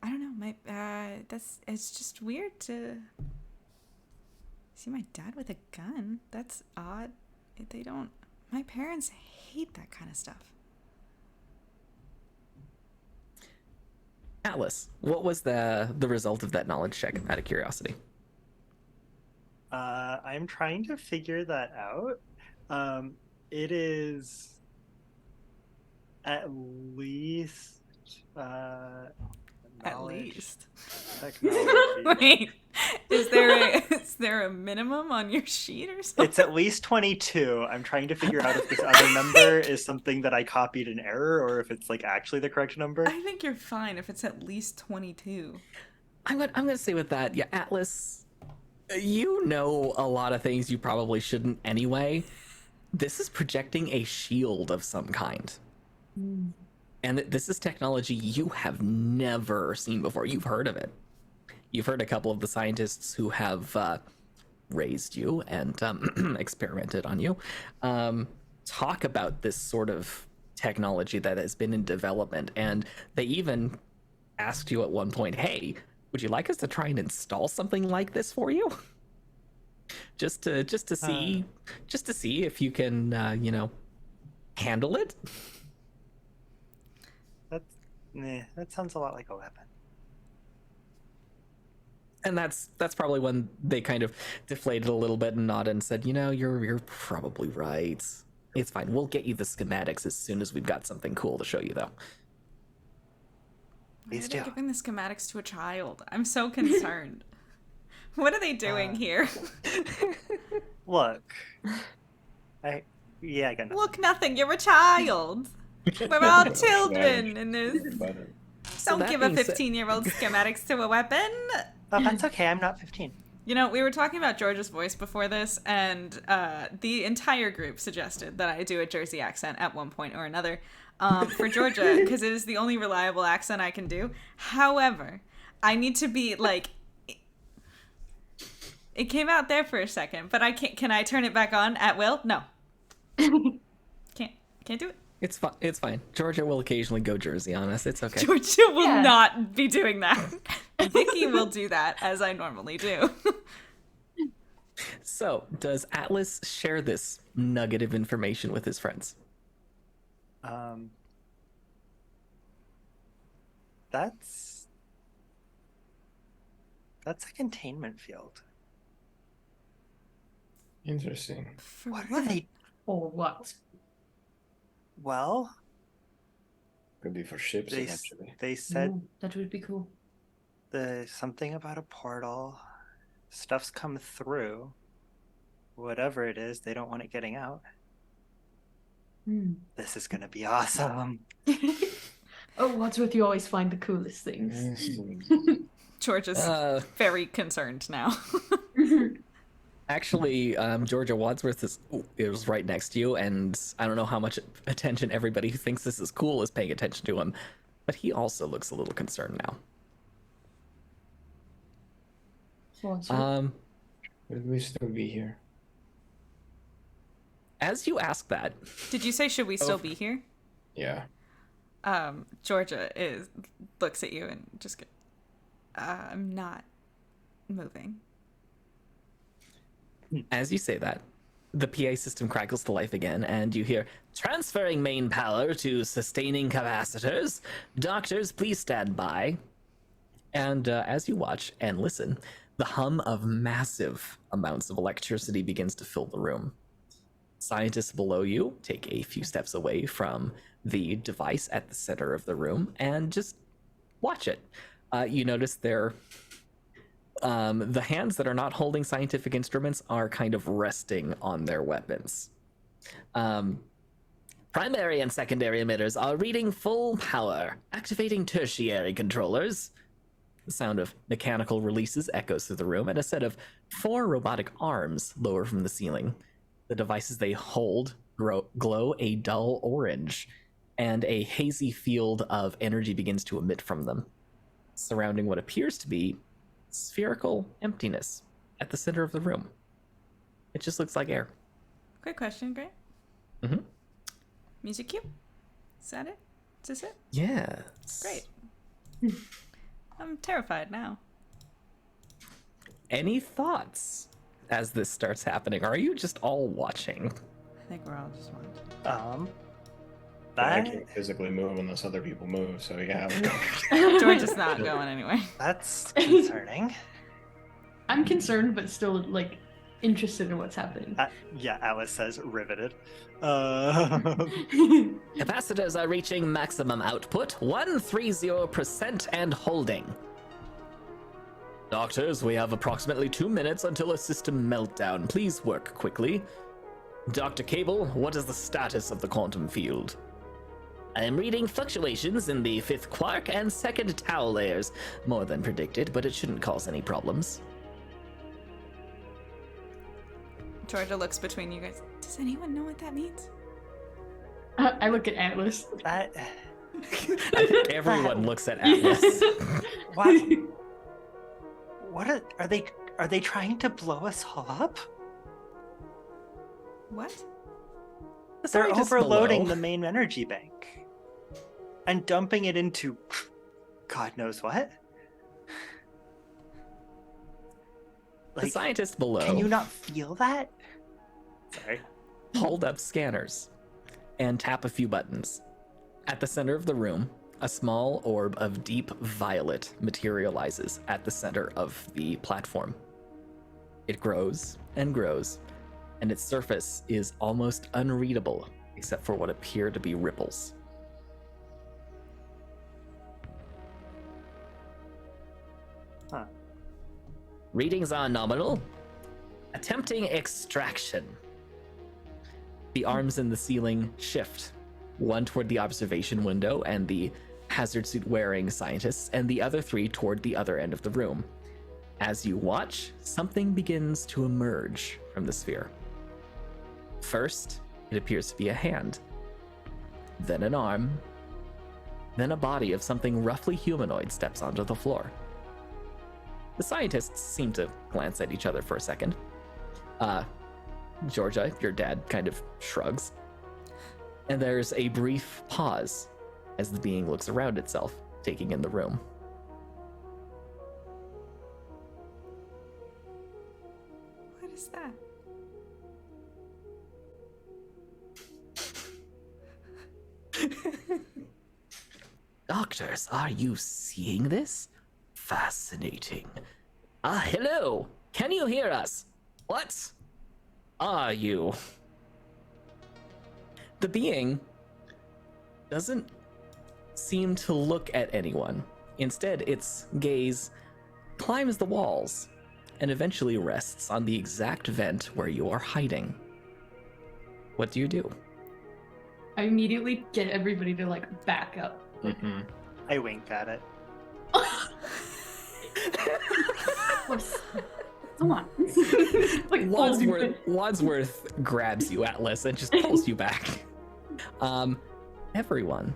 don't know. It's just weird to see my dad with a gun. That's odd. My parents hate that kind of stuff. Atlas, what was the result of that knowledge check, out of curiosity? I'm trying to figure that out. It is at least At knowledge, least. technology. Wait, is there a minimum on your sheet or something? It's at least 22. I'm trying to figure out if this other number is something that I copied in error or if it's like actually the correct number. I think you're fine if it's at least 22. I'm gonna say with that, yeah, Atlas, you know a lot of things you probably shouldn't anyway. This is projecting a shield of some kind. And this is technology you have never seen before. You've heard of it. You've heard a couple of the scientists who have raised you and experimented on you talk about this sort of technology that has been in development. And they even asked you at one point, hey, would you like us to try and install something like this for you? just to see if you can handle it. That sounds a lot like a weapon. And that's probably when they kind of deflated a little bit and nodded and said, you're probably right. It's fine. We'll get you the schematics as soon as we've got something cool to show you, though. Why are they giving the schematics to a child? I'm so concerned. What are they doing here? Look, I got nothing. Look, nothing. You're a child. We're all children in this. Don't give a 15-year-old schematics to a weapon. Oh, that's okay. I'm not 15. We were talking about Georgia's voice before this, and the entire group suggested that I do a Jersey accent at one point or another for Georgia, because it is the only reliable accent I can do. However, I need to be like... It came out there for a second, but I can't. Can I turn it back on at will? No. Can't do it. It's fine. It's fine. Georgia will occasionally go Jersey on us. It's okay. Georgia will not be doing that. Vicky will do that, as I normally do. So, does Atlas share this nugget of information with his friends? That's a containment field. Interesting. What are they? Or what? Well, Could be for ships eventually. they said Ooh, that would be cool. something about a portal. Stuff's come through. Whatever it is, they don't want it getting out. This is gonna be awesome. Oh, Wadsworth, you always find the coolest things. George is very concerned now. Actually, Georgia Wadsworth is right next to you, and I don't know how much attention everybody who thinks this is cool is paying attention to him, but he also looks a little concerned now. Wadsworth. Would we still be here? As you ask that, Did you say, should we still be here? Yeah. Georgia looks at you and just goes, I'm not moving. as you say that, the PA system crackles to life again, and you hear, transferring main power to sustaining capacitors. Doctors, please stand by. And as you watch and listen, the hum of massive amounts of electricity begins to fill the room. Scientists below you take a few steps away from the device at the center of the room and just watch it. You notice the hands that are not holding scientific instruments are kind of resting on their weapons. Primary and secondary emitters are reading full power, activating tertiary controllers. The sound of mechanical releases echoes through the room, and a set of 4 robotic arms lower from the ceiling. The devices they hold glow a dull orange, and a hazy field of energy begins to emit from them, surrounding what appears to be spherical emptiness at the center of the room. It just looks like air. Quick question, Grant. Mm-hmm. Music cue? Is that it? Is this it? Yeah. Great. I'm terrified now. Any thoughts as this starts happening? Or are you just all watching? I think we're all just watching. I can't physically move unless other people move, so yeah. George is not going anyway. That's concerning. I'm concerned, but still, like, interested in what's happening. Yeah, Alice says riveted. Capacitors are reaching maximum output, 130% and holding. Doctors, we have approximately 2 minutes until a system meltdown. Please work quickly. Dr. Cable, what is the status of the quantum field? I am reading fluctuations in the 5th quark and 2nd tau layers. More than predicted, but it shouldn't cause any problems. Georgia looks between you guys. Does anyone know what that means? I look at Atlas. I think everyone looks at Atlas. What are they trying to blow us all up? What? They're overloading the main energy bank and dumping it into God knows what. The scientist below. Can you not feel that? Sorry. Hold up scanners and tap a few buttons. At the center of the room, a small orb of deep violet materializes at the center of the platform. It grows and grows, and its surface is almost unreadable except for what appear to be ripples. Huh. Readings are nominal. Attempting extraction. The arms in the ceiling shift, one toward the observation window and the hazard suit wearing scientists, and the other 3 toward the other end of the room. As you watch, something begins to emerge from the sphere. First, it appears to be a hand, then an arm, then a body of something roughly humanoid steps onto the floor. The scientists seem to glance at each other for a second. Georgia, your dad, kind of shrugs. And there's a brief pause as the being looks around itself, taking in the room. What is that? Doctors, are you seeing this? Fascinating. Hello! Can you hear us? What are you? The being doesn't seem to look at anyone. Instead, its gaze climbs the walls and eventually rests on the exact vent where you are hiding. What do you do? I immediately get everybody to, like, back up. Mm-hmm. I wink at it. Come on. Like, Wadsworth grabs you, Atlas, and just pulls you back. Everyone,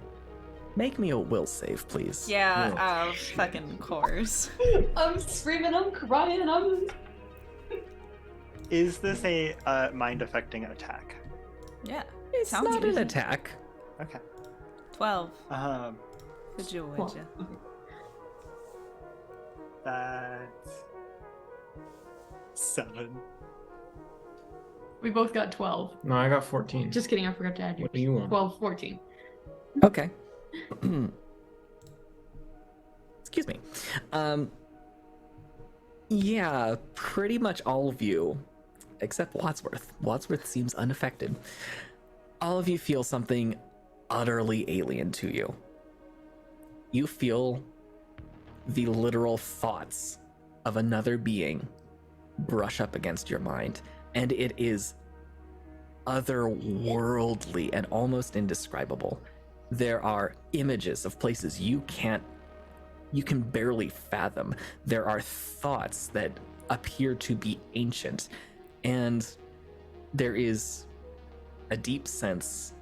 make me a will save, please. Yeah, fucking course. I'm screaming, I'm crying, Is this a mind-affecting attack? Yeah. It's Sounds not good. an attack. Okay. 12. That's That's 7. We both got 12. No, I got 14. Just kidding, I forgot to add yours. What do you want? 12, 14. Okay. Excuse me. Yeah, pretty much all of you, except Wadsworth. Wadsworth seems unaffected. All of you feel something utterly alien to you. You feel the literal thoughts of another being brush up against your mind, and it is otherworldly and almost indescribable. There are images of places you can barely fathom. There are thoughts that appear to be ancient, and there is a deep sense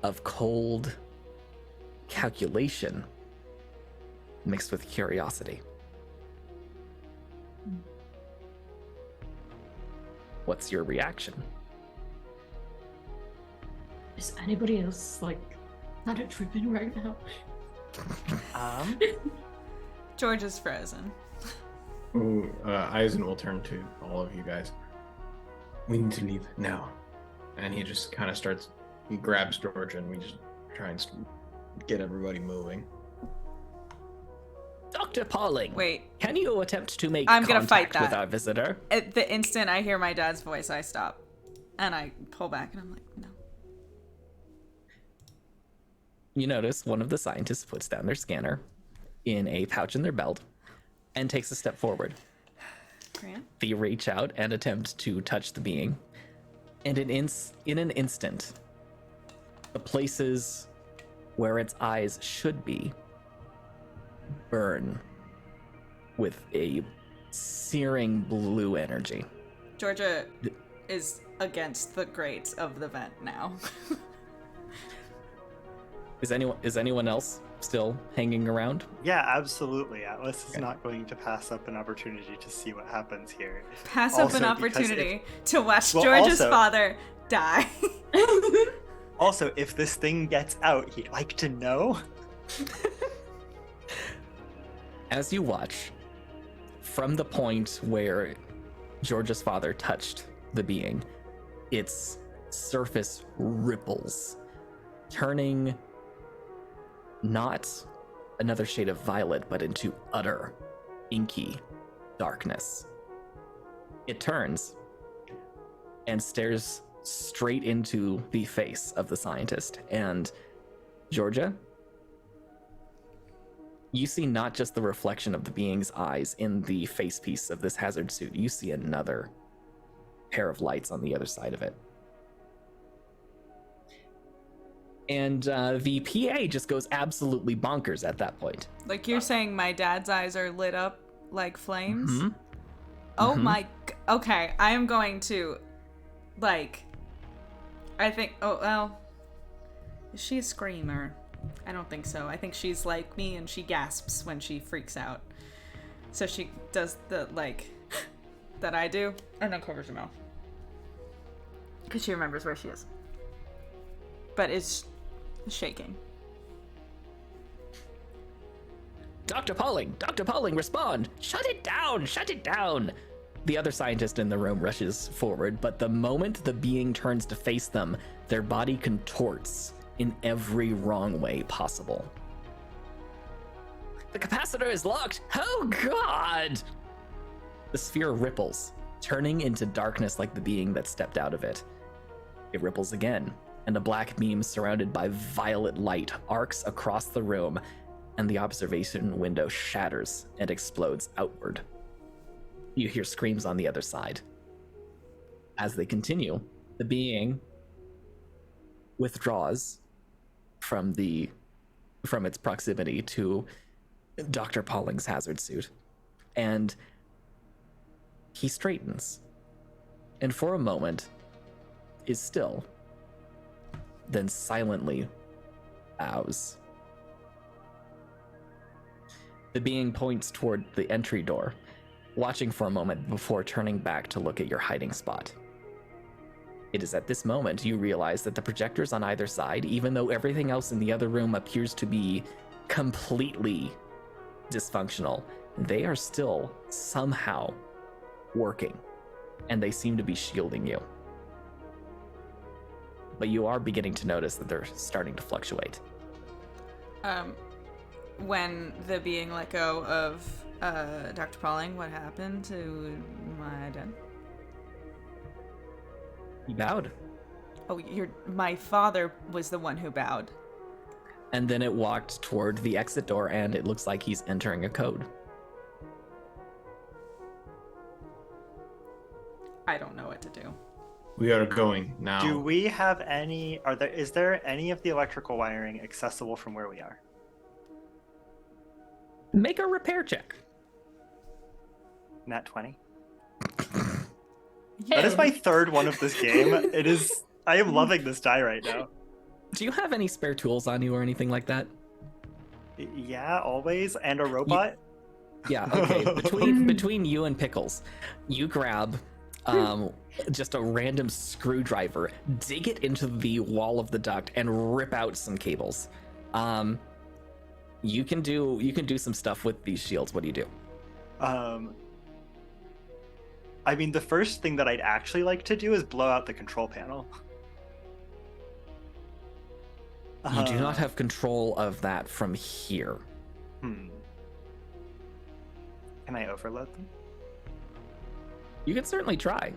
of cold calculation mixed with curiosity. What's your reaction? Is anybody else like kind of tripping right now? George is frozen. Ooh, Eisen will turn to all of you guys. We need to leave now. And he just kind of starts, he grabs George and we just try and get everybody moving. Dr. Pauling, Wait. Can you attempt to make I'm gonna contact fight that. with our visitor? At the instant I hear my dad's voice, I stop. And I pull back and I'm like, no. You notice one of the scientists puts down their scanner in a pouch in their belt and takes a step forward. Grant? They reach out and attempt to touch the being. And in an instant, the places where its eyes should be burn with a searing blue energy. Georgia is against the grates of the vent now. Is anyone else still hanging around? Yeah, absolutely. Atlas is not going to pass up an opportunity to see what happens here. Pass up Also, an because opportunity to watch Well, George's also- father die. Also, if this thing gets out, he'd like to know. As you watch, from the point where George's father touched the being, its surface ripples, turning not another shade of violet, but into utter, inky darkness. It turns and stares straight into the face of the scientist. And Georgia, you see not just the reflection of the being's eyes in the facepiece of this hazard suit, you see another pair of lights on the other side of it. And the PA just goes absolutely bonkers at that point. Like you're saying my dad's eyes are lit up like flames? Mm-hmm. Oh Mhm. my... Okay, I am going to... Like... I think... Oh, well... Is she a screamer? I don't think so. I think she's like me and she gasps when she freaks out. So she does the, like... that I do, and then covers her mouth. Because she remembers where she is. But is shaking. Dr. Pauling, respond! Shut it down! Shut it down! The other scientist in the room rushes forward, but the moment the being turns to face them, their body contorts in every wrong way possible. The capacitor is locked! Oh god! The sphere ripples, turning into darkness like the being that stepped out of it. It ripples again, and a black beam surrounded by violet light arcs across the room, and the observation window shatters and explodes outward. You hear screams on the other side. As they continue, the being withdraws from its proximity to Dr. Pauling's hazard suit, and he straightens, and for a moment is still, then silently bows. The being points toward the entry door, watching for a moment before turning back to look at your hiding spot. It is at this moment you realize that the projectors on either side, even though everything else in the other room appears to be completely dysfunctional, they are still somehow working, and they seem to be shielding you. But you are beginning to notice that they're starting to fluctuate. When the being let go of Dr. Pauling, what happened to my dad? He bowed. Oh, my father was the one who bowed. and then it walked toward the exit door, and it looks like he's entering a code. I don't know what to do. We are going now. Do we have any? Is there any of the electrical wiring accessible from where we are? Make a repair check. Nat 20. That is my third one of this game. It is. I am loving this die right now. Do you have any spare tools on you or anything like that? Yeah, always. And a robot. Yeah. Okay. Between you and Pickles, you grab just a random screwdriver, dig it into the wall of the duct, and rip out some cables. You can do some stuff with these shields. What do you do? I mean, the first thing that I'd actually like to do is blow out the control panel. You do not have control of that from here. Can I overload them? You can certainly try.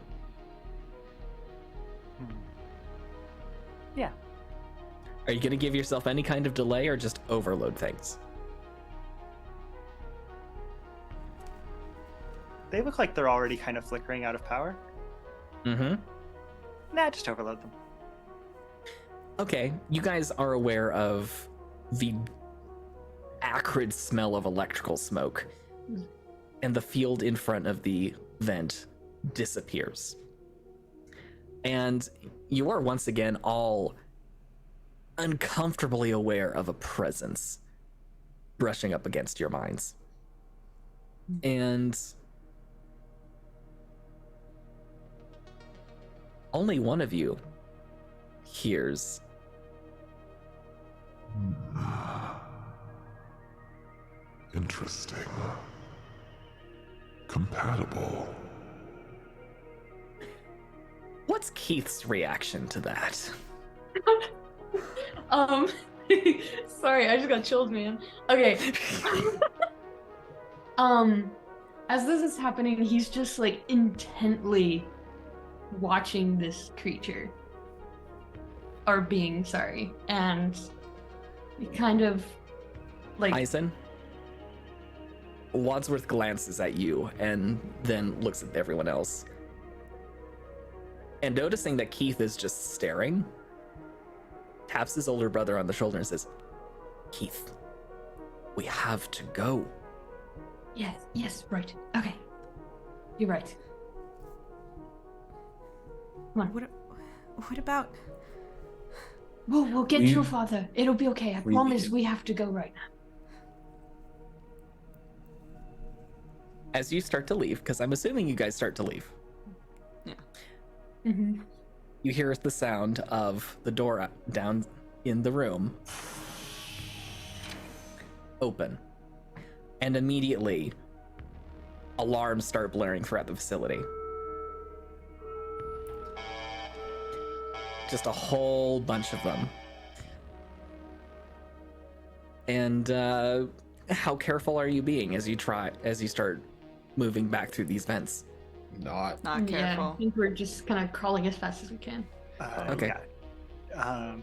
Yeah. Are you going to give yourself any kind of delay or just overload things? They look like they're already kind of flickering out of power. Mm-hmm. Nah, just overload them. Okay, you guys are aware of the acrid smell of electrical smoke, and the field in front of the vent disappears. And you are once again all uncomfortably aware of a presence brushing up against your minds. And only one of you hears. Interesting. Compatible. What's Keith's reaction to that? Sorry, I just got chilled, man. Okay. As this is happening, he's just like intently watching this creature. Or being, sorry. And he kind of like Eisen, Wadsworth glances at you and then looks at everyone else. And noticing that Keith is just staring, taps his older brother on the shoulder and says, "Keith, we have to go." Yes, right. Okay. You're right. Come on. What about... We'll get your father. It'll be okay. I promise we have to go right now. As you start to leave, because I'm assuming you guys start to leave. Yeah. Mm-hmm. You hear the sound of the door down in the room open. And immediately, alarms start blaring throughout the facility. Just a whole bunch of them. And how careful are you being as you start moving back through these vents? Not Not Yeah, careful. I think we're just kind of crawling as fast as we can. Okay. Yeah.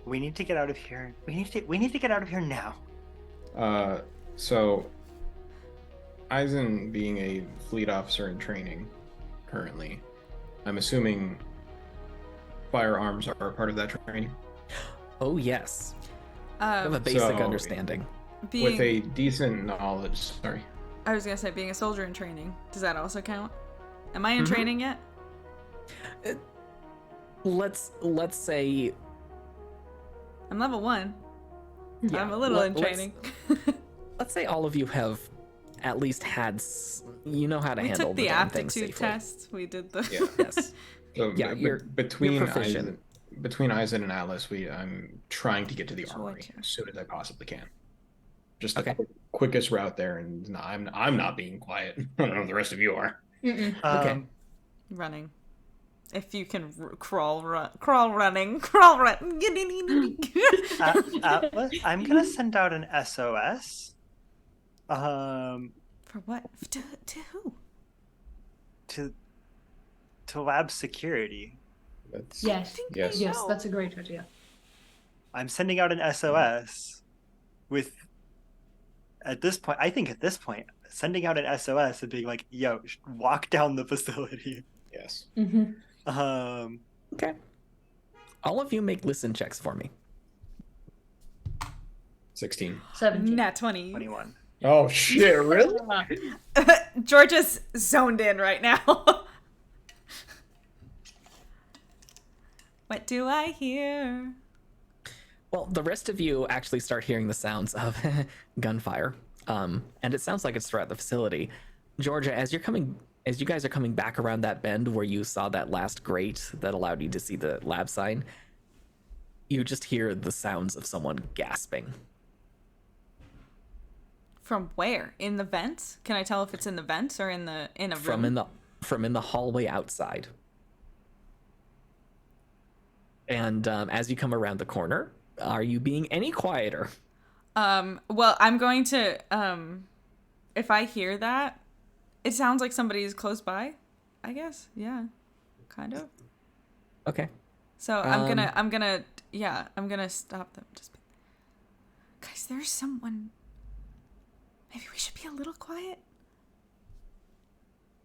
We need to get out of here. We need to get out of here now. So Eisen being a fleet officer in training currently, I'm assuming firearms are a part of that training. Oh yes. I have a basic So- understanding. With a decent knowledge, sorry. I was gonna say, being a soldier in training, does that also count? Am I in training yet? Let's say I'm level 1. Yeah, I'm a little in let's- training. let's say all of you have at least had you know how to We handle took the damn thing aptitude safely. test. We did the... Yeah. Yes. So Yeah, you're proficient. Between Eisen and Atlas, I'm trying to get to the Sure, armory sure. as soon as I possibly can. Just Okay. the quickest route there, and I'm not being quiet. I don't know if the rest of you are. Okay. Running. If you can crawl running. Atlas, I'm gonna send out an SOS. For what? To who? To lab security. That's Yes. Yes. Yes, that's a great idea. I'm sending out an SOS with, at this point, sending out an SOS and being like, yo, walk down the facility. Yes. Okay. All of you make listen checks for me. 16. 17. Nat 20. 21. Oh shit! Really? Georgia's zoned in right now. What do I hear? Well, the rest of you actually start hearing the sounds of gunfire, and it sounds like it's throughout the facility. Georgia, as you guys are coming back around that bend where you saw that last grate that allowed you to see the lab sign, you just hear the sounds of someone gasping. From where? In the vents? Can I tell if it's in the vents or in a room? From in the hallway outside. And as you come around the corner, are you being any quieter? Well, I'm going to if I hear that, it sounds like somebody is close by, I guess. Yeah. Kind of. Okay. So I'm gonna stop them. Just guys, there's someone. Maybe we should be a little quiet.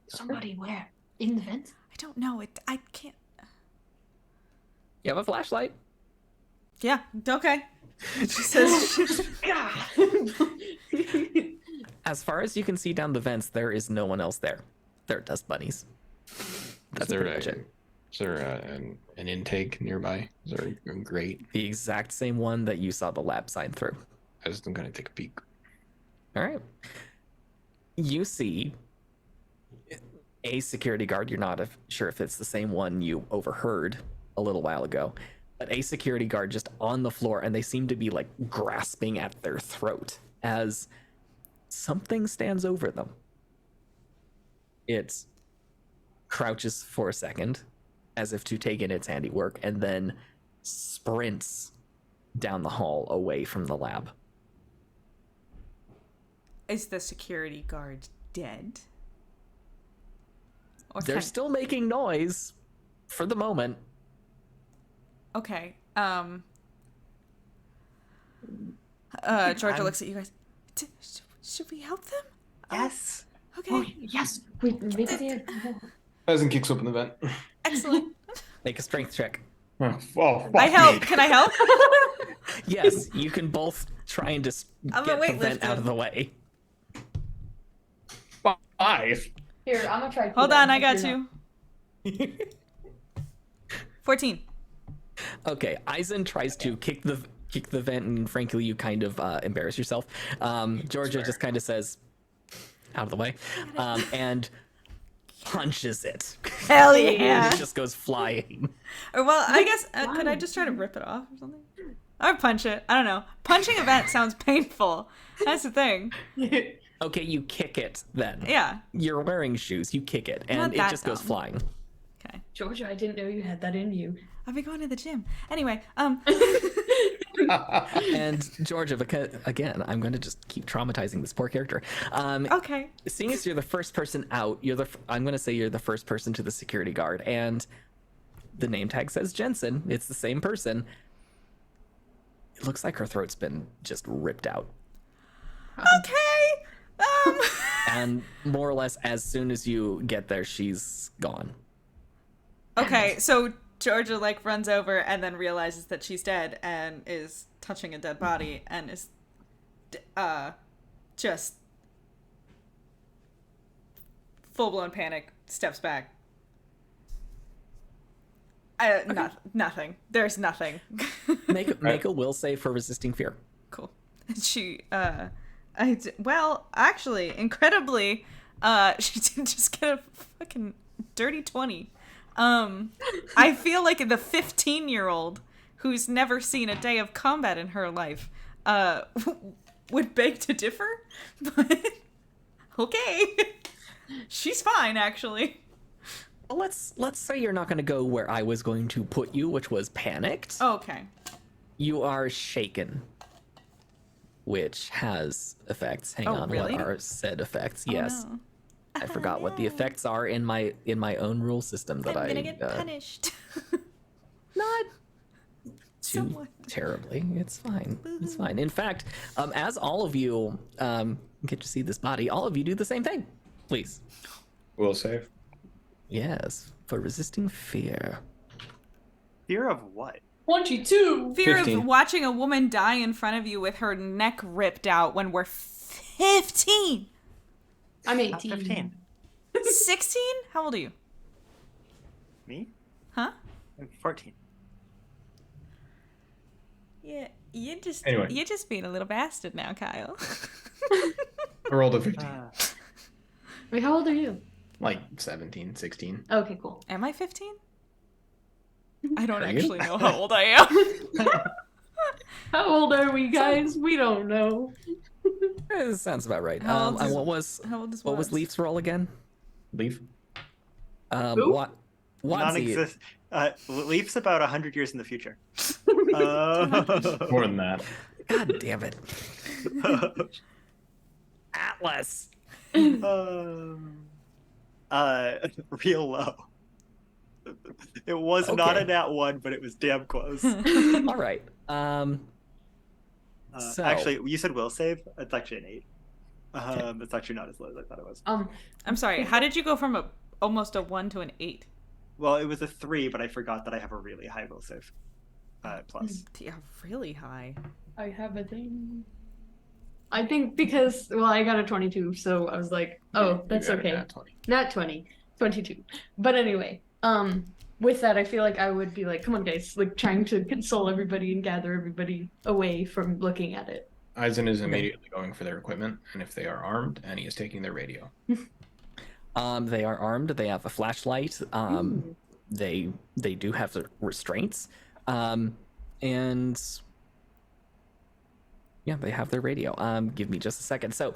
Somebody where? In the vents? I don't know. I can't. You have a flashlight? Yeah. Okay. She says. As far as you can see down the vents, there is no one else there. They're dust bunnies. That's pretty much it. Is there an intake nearby? Is there a grate? The exact same one that you saw the lab sign through. I'm gonna take a peek. All right. You see a security guard. You're not sure if it's the same one you overheard a little while ago, but a security guard just on the floor, and they seem to be like grasping at their throat as something stands over them. It crouches for a second as if to take in its handiwork and then sprints down the hall away from the lab. Is the security guard dead? Or They're still making noise for the moment. Okay. Georgia looks at you guys. Should we help them? Yes. Okay. Oh, yes. We maybe they. Eisen kicks open the vent. Excellent. Make a strength check. Oh, fuck I help. Can I help? Yes, you can both try and just I'm get a the vent weightlifter. out of the way. 5. Here, I'm gonna try. Hold on, I got you. 14. Okay, Eisen tries to kick the vent, and frankly, you kind of embarrass yourself. Georgia just kind of says, "Out of the way," and punches it. Hell yeah! And it just goes flying. Or well, I guess could I just try to rip it off or something? Or punch it. I don't know. Punching a vent sounds painful. That's the thing. Okay, you kick it then. Yeah. You're wearing shoes. You kick it, and it just goes flying. Okay. Georgia, I didn't know you had that in you. I've been going to the gym. Anyway, And Georgia, because again, I'm going to just keep traumatizing this poor character. Okay. Seeing as you're the first person out, I'm going to say you're the first person to the security guard, and the name tag says Jensen. It's the same person. It looks like her throat's been just ripped out. Okay. And more or less, as soon as you get there, she's gone. Okay, so Georgia like runs over and then realizes that she's dead and is touching a dead body and is just full-blown panic, steps back. Nothing. There's nothing. Make a will save for resisting fear. Cool. She well, actually, incredibly, she did just get a fucking dirty 20. I feel like the 15-year-old who's never seen a day of combat in her life would beg to differ, but okay. She's fine, actually. Well, let's say you're not going to go where I was going to put you, which was panicked. Oh, okay. You are shaken, which has effects. Hang on, really? what are said effects? Oh, Yes. no. I forgot what the effects are in my own rule system that I'm gonna get punished. too terribly. It's fine. It's fine. In fact, as all of you get to see this body, all of you do the same thing, please. Will save. Yes, for resisting fear. Fear of what? 22. Fear 15. of watching a woman die in front of you with her neck ripped out when we're 15. I'm Not 18. 15. 16? How old are you? Me? Huh? I'm 14. Yeah, you're Anyway. just being a little bastard now, Kyle. I rolled a 15. Wait, how old are you? Like 17, 16. Okay, cool. Am I 15? I don't Are you? actually know how old I am. How old are we, guys? We don't know. That sounds about right. How old And is- what was how old is what was Watts? Leaf's roll again? Leaf. Who? What? Non-exist. Leaf's about 100 years in the future. More than that. God damn it. Atlas. Real low. It was not a nat 1, but it was damn close. All right. So- Actually, you said will save. It's actually an 8. It's actually not as low as I thought it was. I'm sorry. How did you go from almost a 1 to an 8? Well, it was a 3, but I forgot that I have a really high will save. Plus. Yeah, really high. I have a thing. I think because, well, I got a 22, so I was like, oh, that's You got a okay. nat 20. Not 20, 22. But anyway, with that, I feel like I would be like, come on, guys, like trying to console everybody and gather everybody away from looking at it. Eisen is immediately going for their equipment, and if they are armed, and he is taking their radio. They are armed. They have a flashlight. They do have the restraints, and yeah, they have their radio. Give me just a second. So,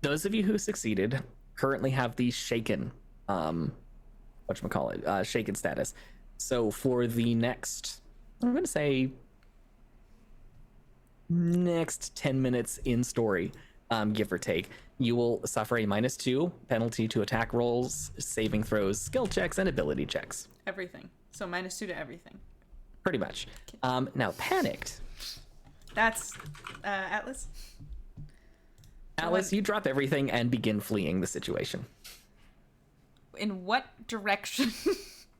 those of you who succeeded currently have the shaken, whatchamacallit, shaken status. So for the next, I'm gonna say, next 10 minutes in story, give or take, you will suffer a -2 penalty to attack rolls, saving throws, skill checks, and ability checks. Everything. So -2 to everything. Pretty much. Now, panicked. That's Atlas. Atlas, you drop everything and begin fleeing the situation. In what direction?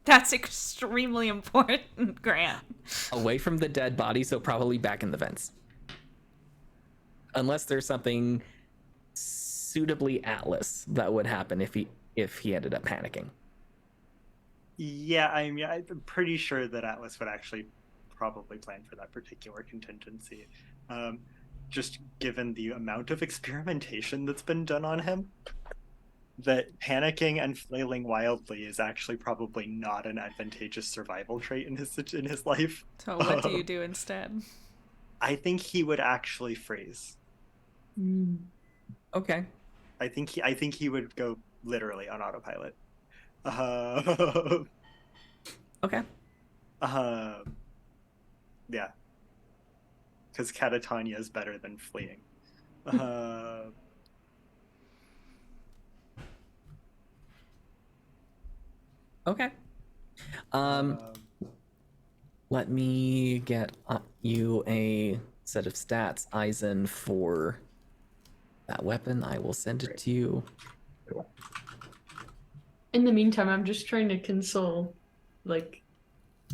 That's extremely important, Grant. Away from the dead body, so probably back in the vents. Unless there's something suitably Atlas that would happen if he ended up panicking. Yeah, I'm pretty sure that Atlas would actually probably plan for that particular contingency. Just given the amount of experimentation that's been done on him, that panicking and flailing wildly is actually probably not an advantageous survival trait in his life. So what do you do instead? I think he would actually freeze. Okay. I think he would go literally on autopilot. Okay. Yeah. Because catatonia is better than fleeing. Okay. Let me get you a set of stats, Eisen, for that weapon. I will send it to you. In the meantime, I'm just trying to console, like,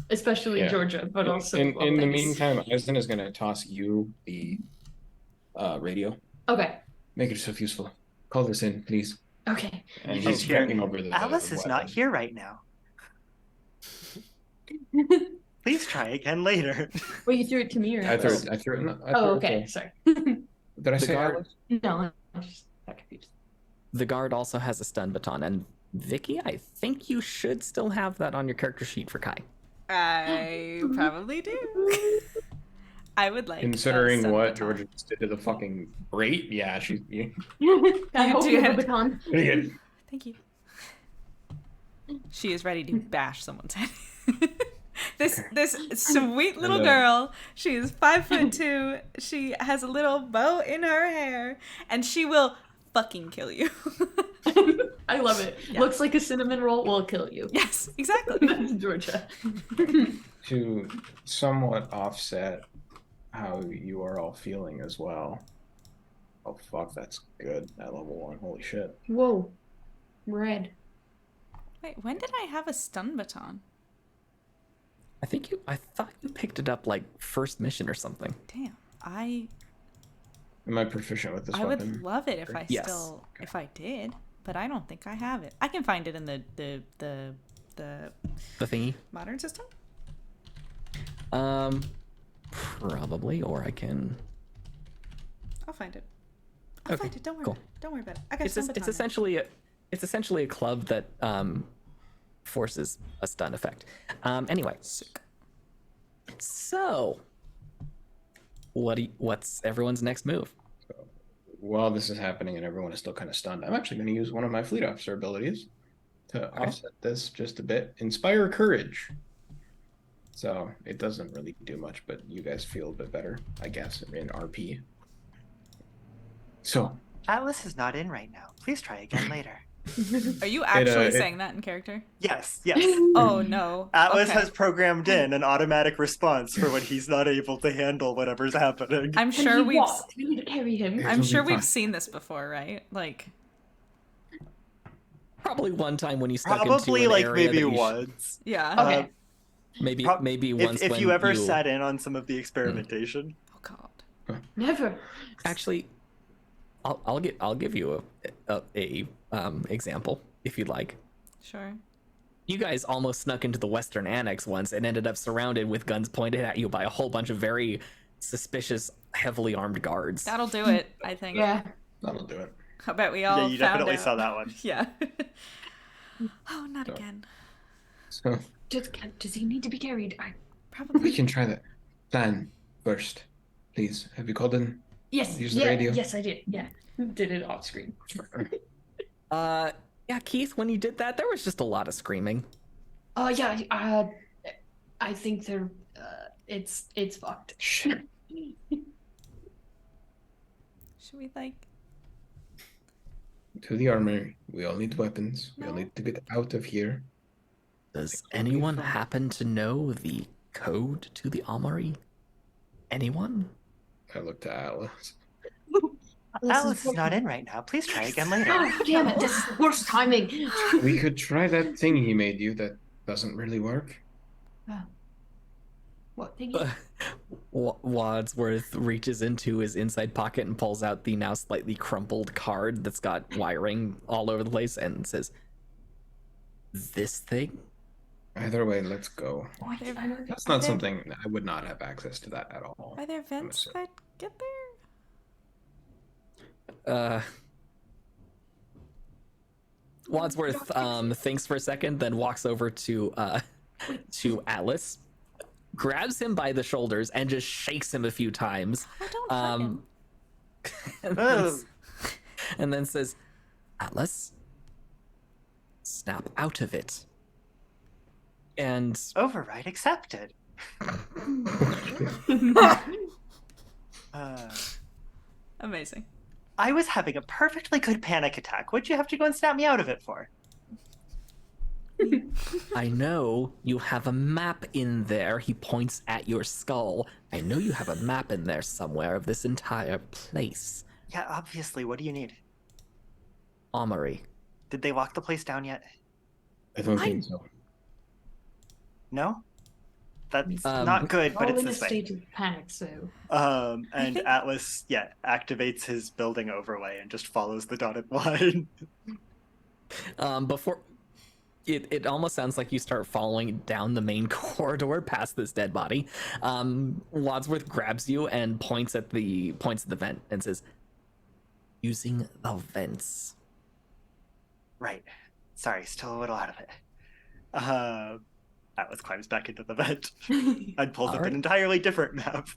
especially Yeah. Georgia, but also In the Alex. meantime, Eisen is going to toss you the radio. Okay. Make yourself useful. Call this in, please. Okay. And He's he's here. checking over the Alice is not weapon. here right now. Please try again later. Well, you threw it to me, or I threw Alice? it. I threw it. Oh, okay. Sorry. Did I The say guard- Alice? No, I'm just got confused. The guard also has a stun baton, and Vicky, I think you should still have that on your character sheet for Kai. I probably do. I would like. Considering stun what baton. Georgia just did to the fucking grate, yeah, she's. Yeah. I hope you have did. a baton. Pretty good. Thank you. She is ready to bash someone's head. This sweet little girl. She is 5'2". She has a little bow in her hair, and she will fucking kill you. I love it. Yeah. Looks like a cinnamon roll will kill you. Yes, exactly. That's Georgia. To somewhat offset how you are all feeling as well. Oh fuck, that's good at level 1. Holy shit. Whoa. Red. Wait, when did I have a stun baton? I thought you picked it up like first mission or something. Damn, Am I proficient with this I weapon? would love it if I Yes. still, if I did, but I don't think I have it. I can find it in the The thingy? modern system. Probably, or I can. I'll find it. I'll Okay, find it. Don't worry cool. about it. Don't worry about it. I got It's stun baton. it's essentially a club that forces a stun effect. Anyway, so what's everyone's next move? While this is happening and everyone is still kind of stunned, I'm actually going to use one of my fleet officer abilities to offset this just a bit. Inspire courage. So it doesn't really do much, but you guys feel a bit better, I guess, in RP. So Atlas is not in right now. Please try again later. Are you actually saying that in character? Yes. Oh no. Atlas Okay. has programmed in an automatic response for when he's not able to handle whatever's happening. I'm sure And he we've. walked. We need to carry him. It'll I'm be sure we've fine. seen this before, right? Like. Probably one time when you stuck Probably into an like area maybe that you once. Yeah. Okay. maybe once if when you ever sat in on some of the experimentation. Oh God. Never. Actually, I'll give you a example if you'd like. Sure. You guys almost snuck into the Western Annex once and ended up surrounded with guns pointed at you by a whole bunch of very suspicious, heavily armed guards. That'll do it, I think. Yeah. that'll do it. I bet we all Yeah, you found definitely out. saw that one. Yeah. Oh, not So- again. So Does he need to be carried? we Probably. can try that plan first. Please, have you called in? Yes. Use the Yeah. radio. Yes, I did. Yeah. Did it off screen. Yeah, Keith, when you did that, there was just a lot of screaming. Oh yeah. I think they're. It's fucked. Shit. Should we like? To the armory. We all need weapons. We all No. need to get out of here. Does anyone happen to know the code to the armory? Anyone? I look to Atlas. Atlas is not in right now. Please try again later. Oh, damn it! This is worst timing. We could try that thing he made you that doesn't really work. What thing? Wadsworth reaches into his inside pocket and pulls out the now slightly crumpled card that's got wiring all over the place and says, "This thing?" Either way, let's go. Are there, That's not something I would not have access to that at all. are there vents assuming. that get there? Wadsworth thinks for a second, then walks over to Atlas, grabs him by the shoulders, and just shakes him a few times. Oh, don't hurt him. and, Oh. then, and then says, "Atlas, snap out of it." And Override accepted. Amazing. I was having a perfectly good panic attack. What'd you have to go and snap me out of it for? I know you have a map in there. He points at your skull. I know you have a map in there somewhere of this entire place. Yeah, obviously. What do you need? Armory. Did they lock the place down yet? I don't think so. No? That's Um, not good, but All it's in a this way. state of panic, so. And Atlas, activates his building overlay and just follows the dotted line. Before it almost sounds like you start following down the main corridor past this dead body. Wadsworth grabs you and points at the vent and says, "Using the vents." Right. Sorry, still a little out of it. Atlas climbs back into the vent and pulls up Alright. an entirely different map.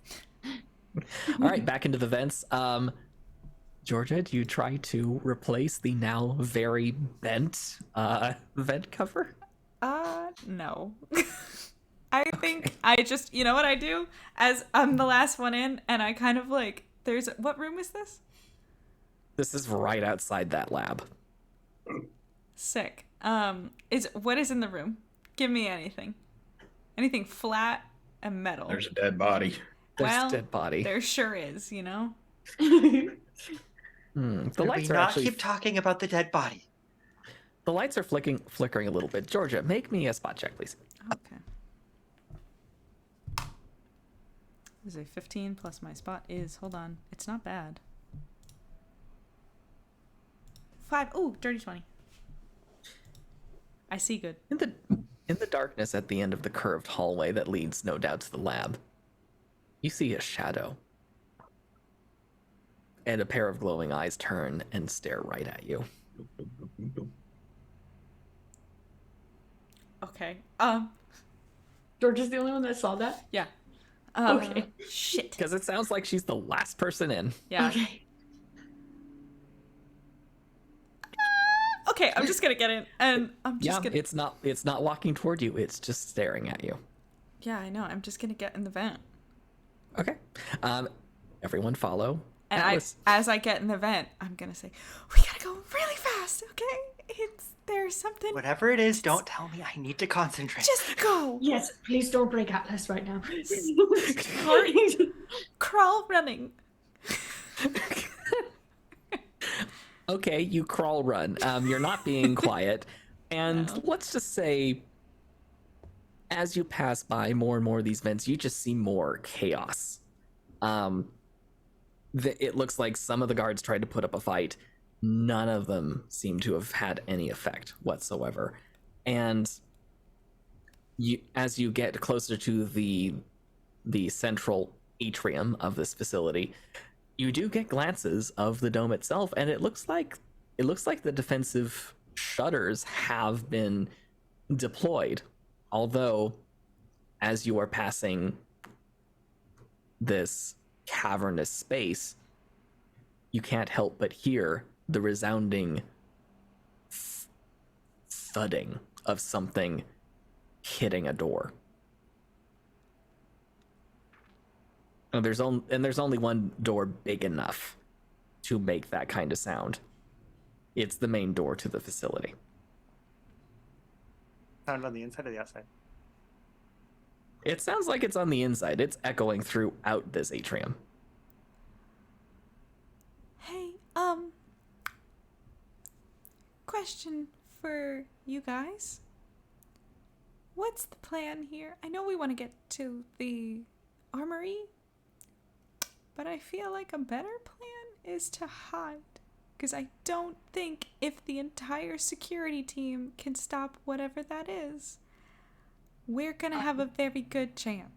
All right, back into the vents. Georgia, do you try to replace the now very bent vent cover? No. I think I just, you know what I do? As I'm the last one in, and I kind of like, what room is this? This is right outside that lab. Sick. What is in the room? Give me anything. Anything flat and metal. There's a dead body. There's a dead body. There sure is, you know? The Can lights we are not actually... keep talking about the dead body? The lights are flickering a little bit. Georgia, make me a spot check, please. Okay. This is a 15 plus my spot is, hold on, it's not bad. 5, ooh, dirty 20. I see good. In the darkness at the end of the curved hallway that leads, no doubt, to the lab, you see a shadow. And a pair of glowing eyes turn and stare right at you. Okay. George is the only one that saw that? Yeah. Okay. Shit. Because it sounds like she's the last person in. Yeah. Okay. Okay, I'm just gonna get in, and I'm just gonna... It's not walking toward you, it's just staring at you. Yeah, I know, I'm just gonna get in the vent. Okay. Everyone follow. And as I get in the vent, I'm gonna say, we gotta go really fast, okay? There's something... Whatever it is, don't tell me. I need to concentrate. Just go! Yes, please don't break Atlas right now. Crawl running. Okay, you crawl run. You're not being quiet. And let's just say, as you pass by more and more of these vents, you just see more chaos. It looks like some of the guards tried to put up a fight. None of them seem to have had any effect whatsoever. And as you get closer to the central atrium of this facility, you do get glances of the dome itself, and it looks like the defensive shutters have been deployed. Although, as you are passing this cavernous space, you can't help but hear the resounding thudding of something hitting a door. And there's only one door big enough to make that kind of sound. It's the main door to the facility. Sound on the inside or the outside? It sounds like it's on the inside. It's echoing throughout this atrium. Hey, question for you guys. What's the plan here? I know we want to get to the armory, but I feel like a better plan is to hide. Because I don't think if the entire security team can stop whatever that is, we're gonna have a very good chance.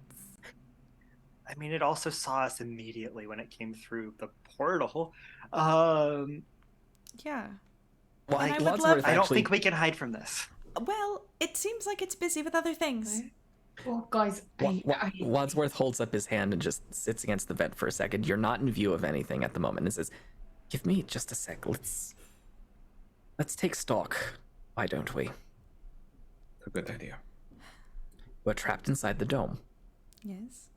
I mean, it also saw us immediately when it came through the portal. Yeah. Well, And I would love- I don't think we can hide from this. Well, it seems like it's busy with other things. Oh, guys, Wadsworth holds up his hand and just sits against the vent for a second. You're not in view of anything at the moment and says, "Give me just a sec. Let's take stock. Why don't we?" It's a good idea. We're trapped inside the dome. Yes.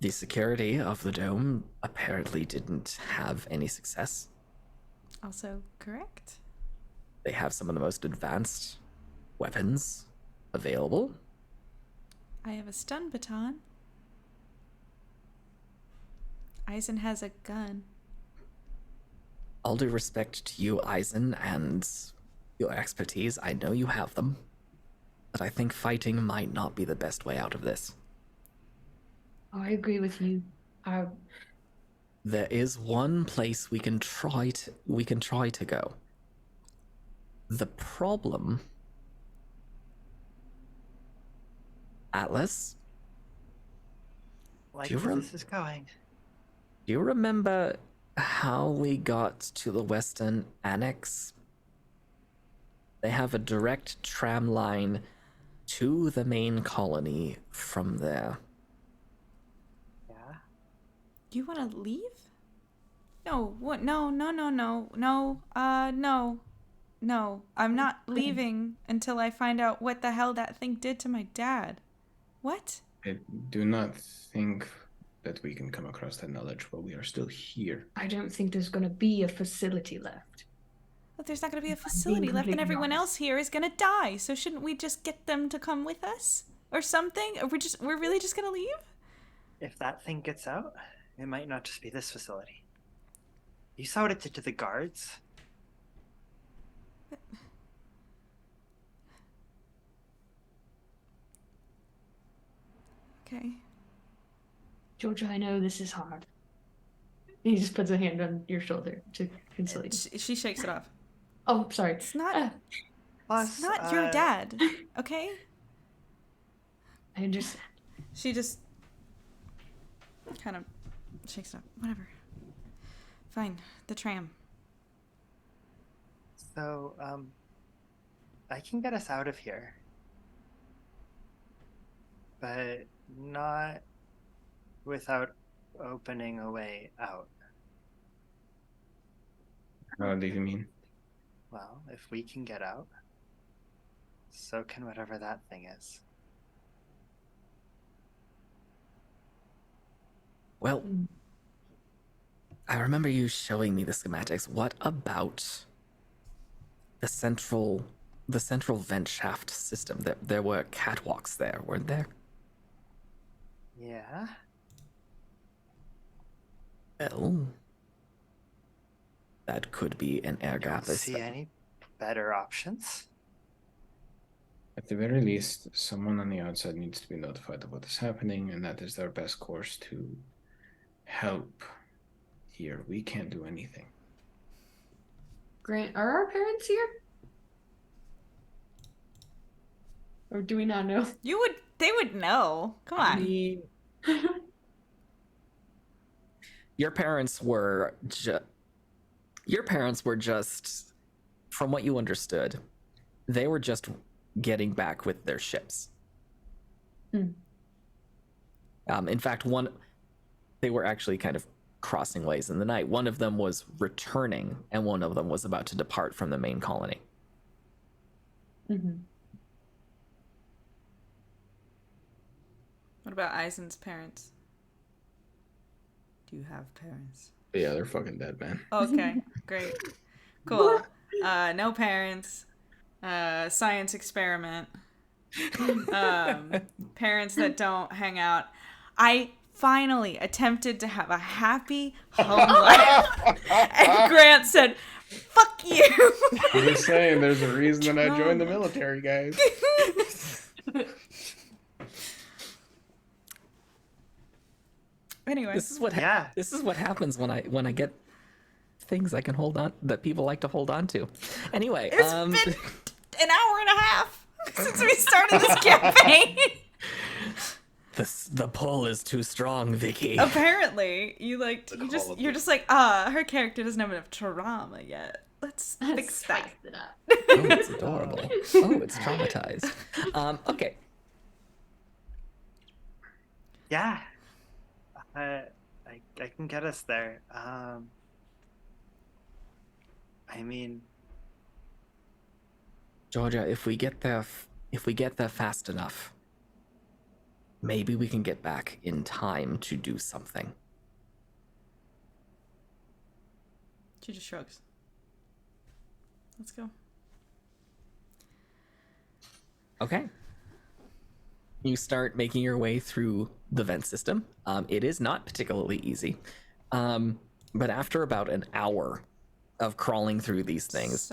The security of the dome apparently didn't have any success. Also correct. They have some of the most advanced weapons available. I have a stun baton. Eisen has a gun. All due respect to you, Eisen, and your expertise, I know you have them. But I think fighting might not be the best way out of this. Oh, I agree with you. There is one place we can try to go. The problem, Atlas, Like Do you where rem- this is going. do you remember how we got to the Western Annex? They have a direct tram line to the main colony from there. Yeah. You want to leave? No, what? No. No, I'm not leaving until I find out what the hell that thing did to my dad. What? I do not think that we can come across that knowledge while we are still here. I don't think there's going to be a facility left. But there's not going to be a facility left, and everyone else here is going to die. So shouldn't we just get them to come with us or something? Or we're really just going to leave? If that thing gets out, it might not just be this facility. You saw what it did to the guards. Okay. Georgia, I know this is hard. He just puts a hand on your shoulder to console you. She shakes it off. Oh, sorry. It's not your dad, okay? I understand. She just kind of shakes it up. Whatever. Fine. The tram. So, I can get us out of here. But not without opening a way out. How do you mean? Well, if we can get out, so can whatever that thing is. Well, I remember you showing me the schematics. What about the central vent shaft system? There were catwalks there, weren't there? Yeah. Well, that could be an air gap. See any better options? At the very least, someone on the outside needs to be notified of what is happening, and that is their best course to help. Here, we can't do anything. Grant, are our parents here? Or do we not know? They would know. Come on. I mean, your parents were just, from what you understood, they were just getting back with their ships. In fact, they were actually kind of crossing ways in the night. One of them was returning, and one of them was about to depart from the main colony. Mm-hmm. What about Eisen's parents? Do you have parents? Yeah, they're fucking dead, man. Okay, great. Cool. No parents. Science experiment. Parents that don't hang out. I finally attempted to have a happy home life. And Grant said, fuck you. I'm just saying, there's a reason that I joined the military, guys. Anyway, this is what happens when I get things I can hold on that people like to hold on to. Anyway, it's been an hour and a half since we started this campaign. The pull is too strong, Vicky. Apparently, you're just like, her character doesn't have enough trauma yet. Let's fix that. It up. Oh, it's adorable. Oh, it's traumatized. Okay. Yeah. I can get us there. I mean, Georgia, if we get there fast enough, maybe we can get back in time to do something. She just shrugs. Let's go. Okay. You start making your way through the vent system. It is not particularly easy. But after about an hour of crawling through these things,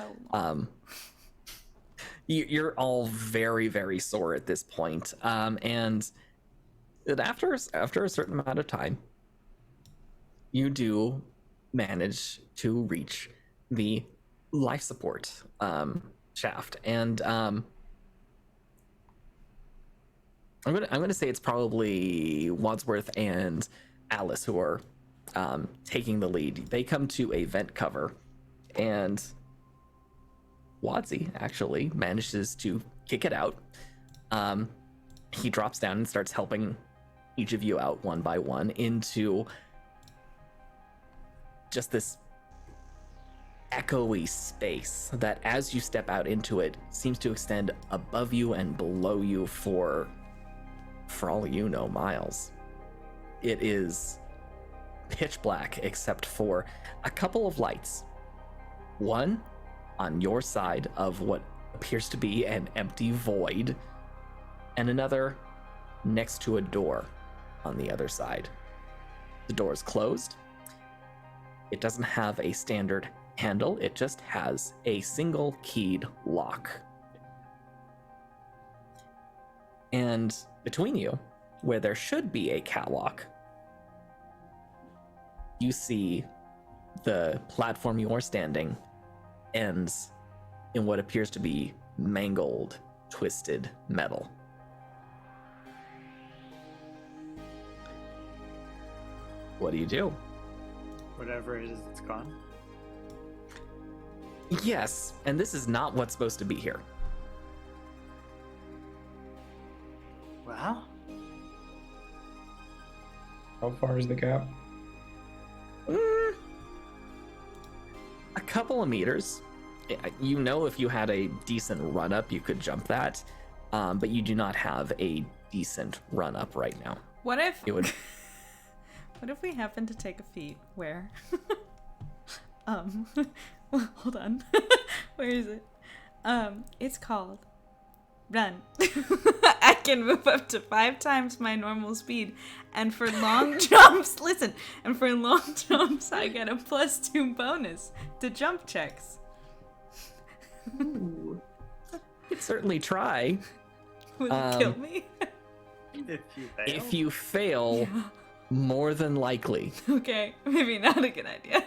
you're all very, very sore at this point. And after a certain amount of time, you do manage to reach the life support shaft. And I'm gonna say it's probably Wadsworth and Alice who are taking the lead. They come to a vent cover, and Wadsy actually manages to kick it out. He drops down and starts helping each of you out one by one into just this echoey space that, as you step out into it, seems to extend above you and below you for all you know, miles. It is pitch black except for a couple of lights. One on your side of what appears to be an empty void, and another next to a door on the other side. The door is closed. It doesn't have a standard handle, it just has a single keyed lock. And between you, where there should be a catwalk, you see the platform you're standing ends in what appears to be mangled, twisted metal. What do you do? Whatever it is, it's gone. Yes, and this is not what's supposed to be here. Well, How far is the gap? A couple of meters. You know, if you had a decent run up, you could jump that, but you do not have a decent run up right now. What if It would. what if we happen to take a feat where hold on. Where is it? It's called Run. I can move up to 5 times my normal speed, and for long jumps, and for long jumps, I get a +2 bonus to jump checks. Ooh. Could certainly try. Will it kill me? If you fail. If you fail, more than likely. Okay, maybe not a good idea.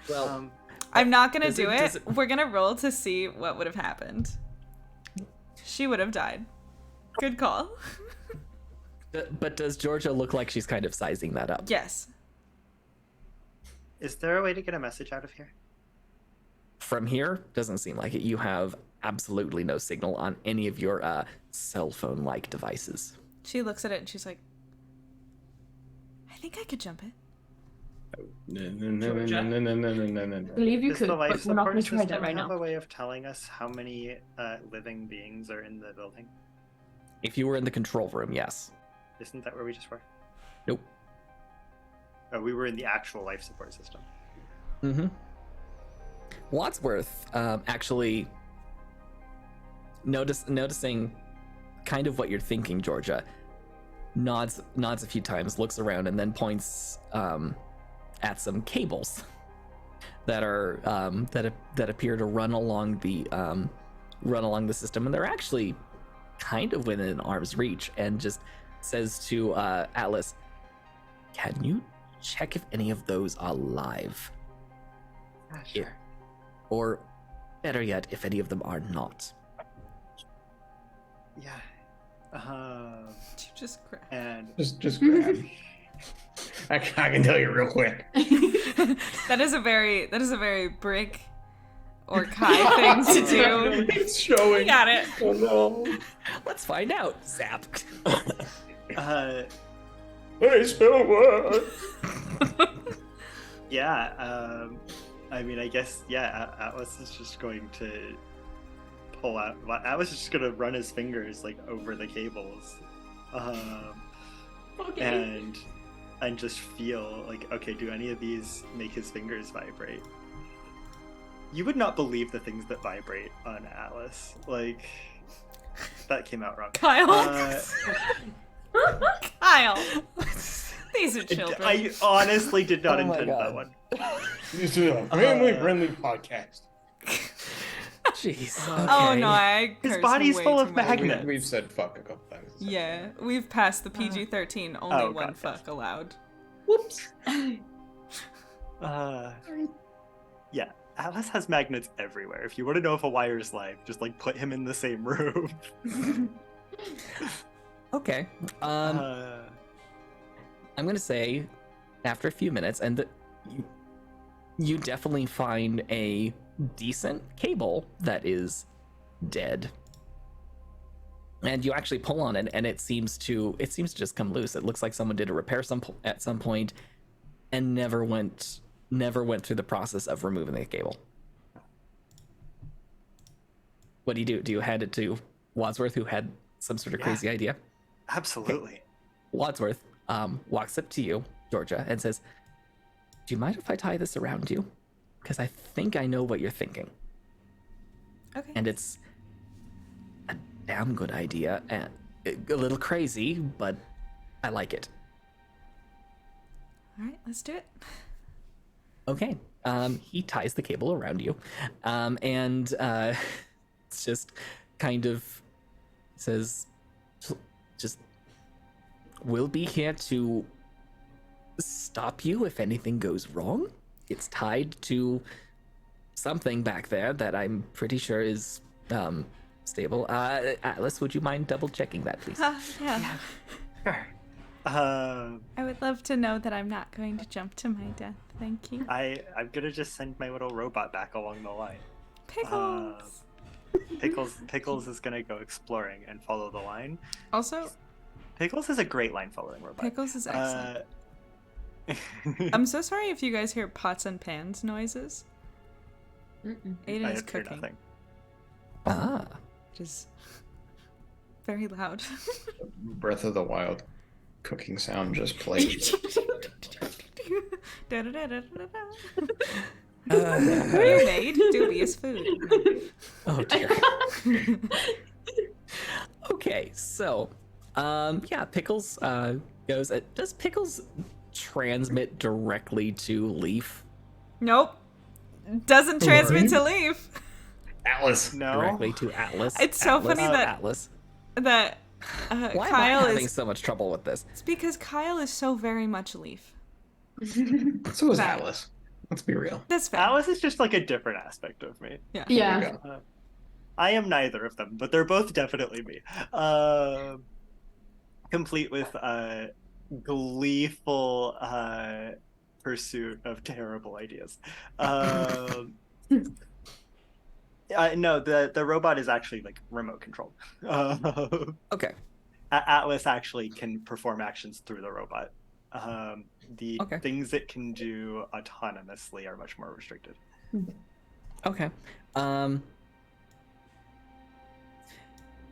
Well, I'm not gonna does do it- it. does it- We're gonna roll to see what would have happened. She would have died. Good call. but does Georgia look like she's kind of sizing that up? Yes. Is there a way to get a message out of here? From here, doesn't seem like it. You have absolutely no signal on any of your cell phone-like devices. She looks at it and she's like, I think I could jump it. No. I believe you Does could, the but life we're not going support to try that system right have now. a way of telling us how many living beings are in the building? If you were in the control room, yes. Isn't that where we just were? Nope. Oh, we were in the actual life support system. Mm-hmm. Wadsworth actually noticing kind of what you're thinking, Georgia, nods a few times, looks around, and then points at some cables that are that appear to run along the system, and they're actually kind of within arm's reach, and just says to Atlas, "Can you check if any of those are live? Sure. Or better yet, if any of them are not?" Yeah. You just grab. And Just grab. I can tell you real quick. That is a very brick or Kai thing to do. It's showing. You got it. Oh no. Let's find out. Zap. Hey, spell word. yeah. I mean, I guess Atlas is just going to pull out. Atlas is just going to run his fingers like over the cables, Okay. and just feel like, okay, do any of these make his fingers vibrate? You would not believe the things that vibrate on Atlas. Like, that came out wrong. Kyle. Kyle. These are children. I honestly did not Oh my intend God. that one. This is a family-friendly podcast. Jeez. Oh okay. no, I His cursed body's way full too of much. magnets. We've said fuck a couple times. Yeah, we've passed the PG-13. Only Oh, one God, fuck yes. allowed. Whoops. Yeah, Atlas has magnets everywhere. If you want to know if a wire is live, just like put him in the same room. Okay. I'm gonna say, after a few minutes, and you definitely find a decent cable that is dead, and you actually pull on it, and it seems to just come loose. It looks like someone did a repair at some point, and never went through the process of removing the cable. What do you do? Do you hand it to Wadsworth, who had some sort of crazy idea? Absolutely. Wadsworth walks up to you, Georgia, and says, "Do you mind if I tie this around you? Because I think I know what you're thinking." Okay. And it's a damn good idea, and a little crazy, but I like it. All right, let's do it. Okay. He ties the cable around you, and it's just kind of says, just, we'll be here to stop you if anything goes wrong. It's tied to something back there that I'm pretty sure is stable. Atlas, would you mind double checking that, please? Yeah. Sure. I would love to know that I'm not going to jump to my death. Thank you. I'm gonna just send my little robot back along the line. Pickles. Pickles is gonna go exploring and follow the line. Also, Pickles is a great line following robot. Pickles is excellent. I'm so sorry if you guys hear pots and pans noises. Aiden I is hear cooking. nothing. Ah. Which is very loud. Breath of the Wild cooking sound just played. Who made dubious food? Oh dear. Okay, so yeah, Pickles goes. Does Pickles transmit directly to Leaf? Nope. Doesn't transmit to Leaf. Atlas. No. Directly to Atlas. It's so Atlas, funny that Atlas. That Why Kyle am I having is. so much trouble with this? It's because Kyle is so very much Leaf. So is Bad. Atlas. Let's be real. That's fair. Alice is just like a different aspect of me. Yeah. Yeah. There you go. I am neither of them, but they're both definitely me. Complete with gleeful pursuit of terrible ideas. No, the robot is actually like remote controlled. Okay. Atlas actually can perform actions through the robot. The Okay. things it can do autonomously are much more restricted. Okay.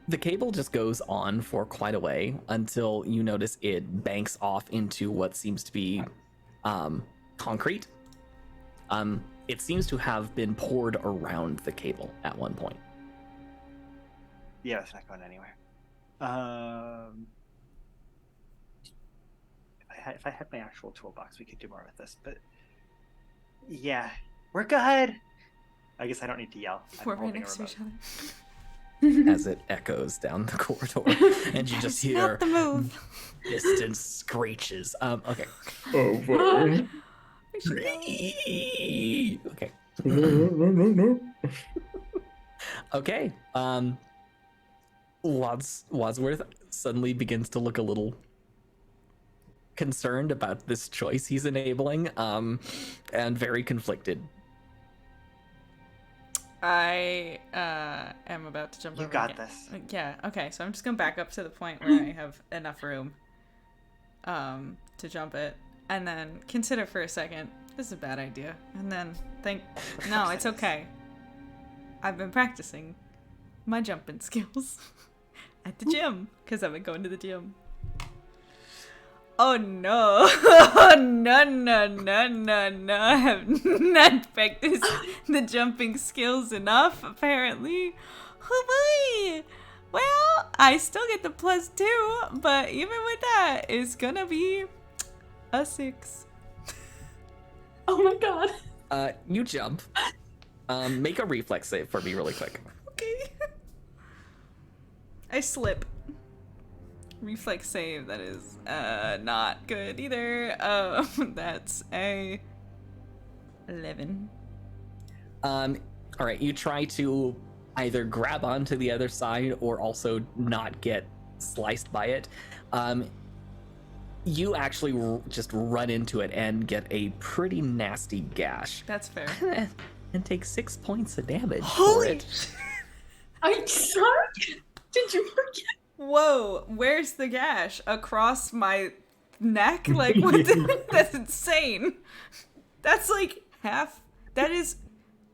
The cable just goes on for quite a way until you notice it banks off into what seems to be concrete. It seems to have been poured around the cable at one point. Yeah, it's not going anywhere. If I had my actual toolbox, we could do more with this. But yeah, we're good. I guess I don't need to yell. I'm We're right holding a next to each remote. other. As it echoes down the corridor, and you just hear Not the move. distant screeches. Okay. Oh, boy. We should go. Okay. No. Okay. Wadsworth suddenly begins to look a little concerned about this choice he's enabling, and very conflicted. I am about to jump You over got again. this. Yeah, okay, so I'm just gonna back up to the point where I have enough room to jump it, and then consider for a second, this is a bad idea, and then think, no, it's okay. I've been practicing my jumping skills at the gym, because I've been going to the gym. Oh no, no, I have not practiced the jumping skills enough, apparently. Oh boy! Well, I still get the +2, but even with that, it's gonna be a 6. Oh my god. You jump. Make a reflex save for me really quick. Okay. I slip. Reflex save, that is not good either. That's a 11. Alright, you try to either grab onto the other side or also not get sliced by it. You actually just run into it and get a pretty nasty gash. That's fair. And take 6 points of damage Holy for it. I'm sorry. Did you forget? Whoa, where's the gash? Across my neck? Like, what the, that's insane. That's like half. That is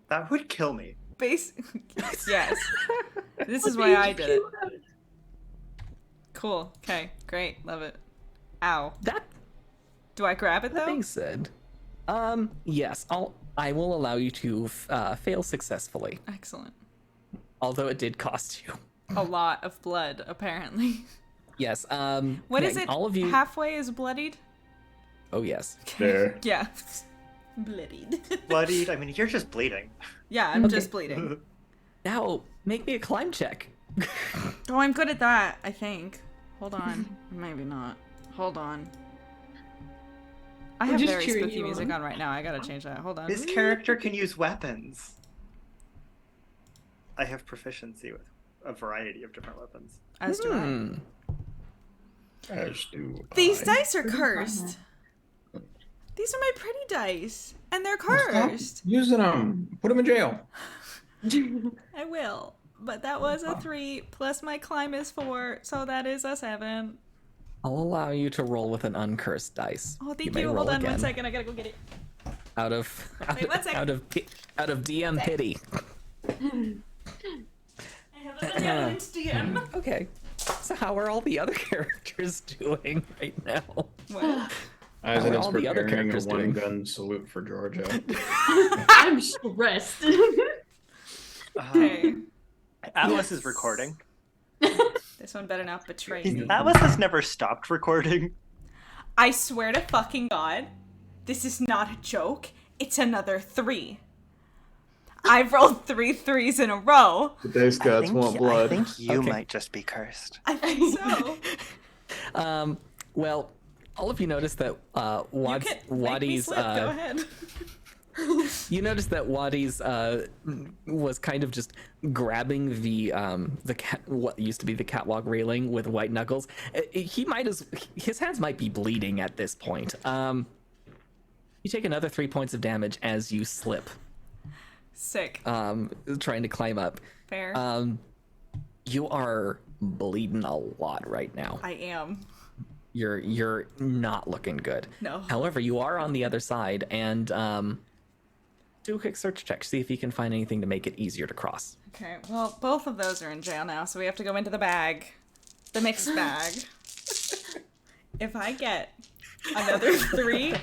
That would kill me. base. Yes. This is why I did it. Cool. Okay. Great. Love it. Ow. That Do I grab it though? being said, yes, I will allow you to fail successfully. Excellent. although it did cost you A lot of blood, apparently. Yes. What yeah, is it? All of you. Halfway is bloodied? Oh yes. There. Yeah. Bloodied. Bloodied. I mean, you're just bleeding. Yeah, I'm just bleeding. Now make me a climb check. Oh, I'm good at that, I think. Hold on. Maybe not. Hold on. I have just very cheering spooky you music on. on right now. I gotta change that. Hold on. This character can use weapons. I have proficiency with a variety of different weapons. As do I. As do These I. dice are cursed. These are my pretty dice. And they're Stop cursed. using them. Put them in jail. I will. But that was a 3, plus my climb is 4, so that is a 7. I'll allow you to roll with an uncursed dice. Oh, thank may you. roll Hold on again. 1 second. I gotta go get it. Out of Wait, 1 second. out of DM pity. I have a benevolent DM. Okay. So how are all the other characters doing right now? What? Eisen are is all the other preparing a characters doing? one-gun salute for Georgia. I'm stressed. Okay. Atlas is recording. This one better not betray me. Atlas has never stopped recording. I swear to fucking God, this is not a joke. It's another 3. I've rolled 3 3s in a row. The dice gods want blood. I think you Okay. might just be cursed. I think so. Well, all of you notice that You can make me Wadi's slip. Go ahead. you noticed that Wadi's was kind of just grabbing the what used to be the catwalk railing with white knuckles. His hands might be bleeding at this point. You take another 3 points of damage as you slip. Sick. Trying to climb up. Fair. You are bleeding a lot right now. I am. You're not looking good. No. However, you are on the other side, and do a quick search check. See if you can find anything to make it easier to cross. Okay, well, both of those are in jail now, so we have to go into the bag. The mixed bag. If I get another 3,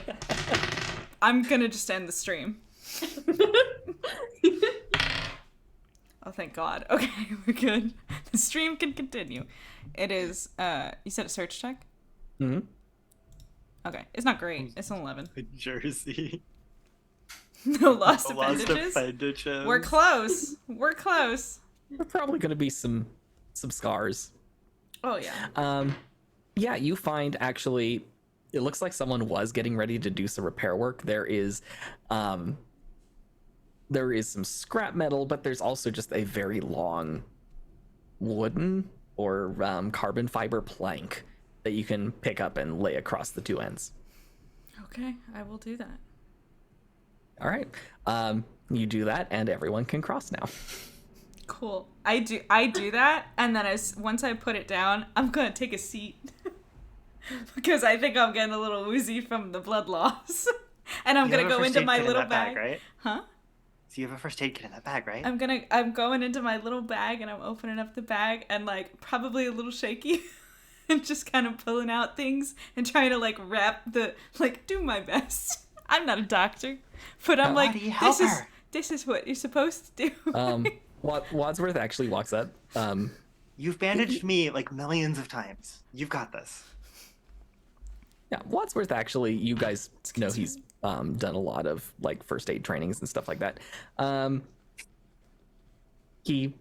I'm gonna just end the stream. Oh, thank God. Okay, we're good. The stream can continue. It is, you said a search check? Mm-hmm. Okay, it's not great. It's an 11. Jersey. No lost Lost appendages. appendages. We're close. We're close. There are probably going to be some scars. Oh, yeah. Yeah, you find actually, it looks like someone was getting ready to do some repair work. There is some scrap metal, but there's also just a very long wooden or carbon fiber plank that you can pick up and lay across the 2 ends. Okay, I will do that. All right. You do that, and everyone can cross now. Cool. I do that, and then once I put it down, I'm gonna take a seat. Because I think I'm getting a little woozy from the blood loss. And I'm gonna go into my little bag. Right? Huh? So you have a first aid kit in that bag, right? I'm going into my little bag, and I'm opening up the bag, and like probably a little shaky. And just kind of pulling out things and trying to like do my best. I'm not a doctor, but I'm like, this is what you're supposed to do. Wadsworth actually walks up. You've bandaged me like millions of times. You've got this. Yeah, Wadsworth actually, you guys know he's done a lot of like first aid trainings and stuff like that. He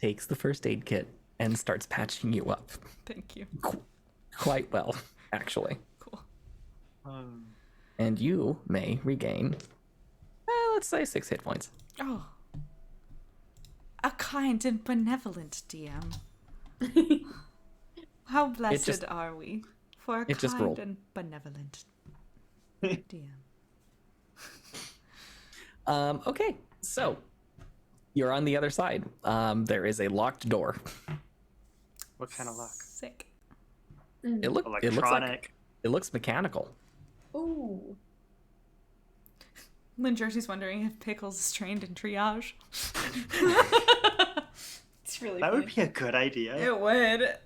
takes the first aid kit and starts patching you up. Thank you. Quite well, actually. Cool. And you may regain, let's say 6 hit points. Oh. A kind and benevolent DM. How blessed are we for a kind and benevolent DM. Okay, so you're on the other side. There is a locked door. What kind of lock? Sick. It looks mechanical. Ooh. Lynn Jersey's wondering if Pickles is trained in triage. It's really That funny. would be a good idea. It would.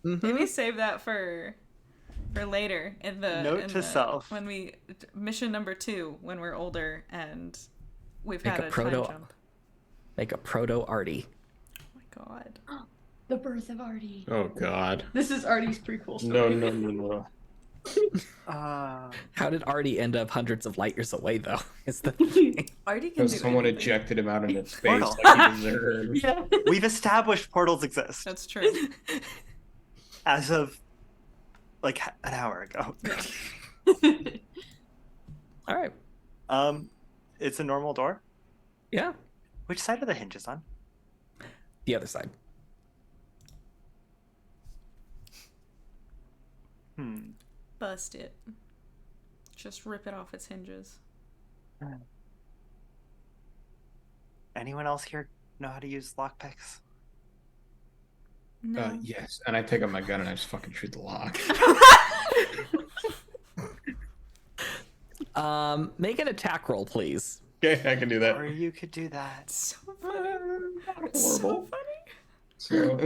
Mm-hmm. Maybe save that for later in the Note to self. when we mission number 2 when we're older and we've Make had a a proto time jump. Make a proto-Artie. Oh my god. The birth of Artie. Oh God. This is Artie's prequel No, story. no. How did Artie end up hundreds of light years away, though? Is the thing. Artie can do Because someone anything. ejected him out into space Portal. like he deserved. Yeah. We've established portals exist That's true. as of like an hour ago. All right. It's a normal door. Yeah. Which side are the hinges on? The other side. Bust it. Just rip it off its hinges. Anyone else here know how to use lockpicks? No. Yes, and I take out my gun and I just fucking shoot the lock. Make an attack roll, please. Okay, I can do that. Or you could do that. So funny. Not It's so horrible. funny. So,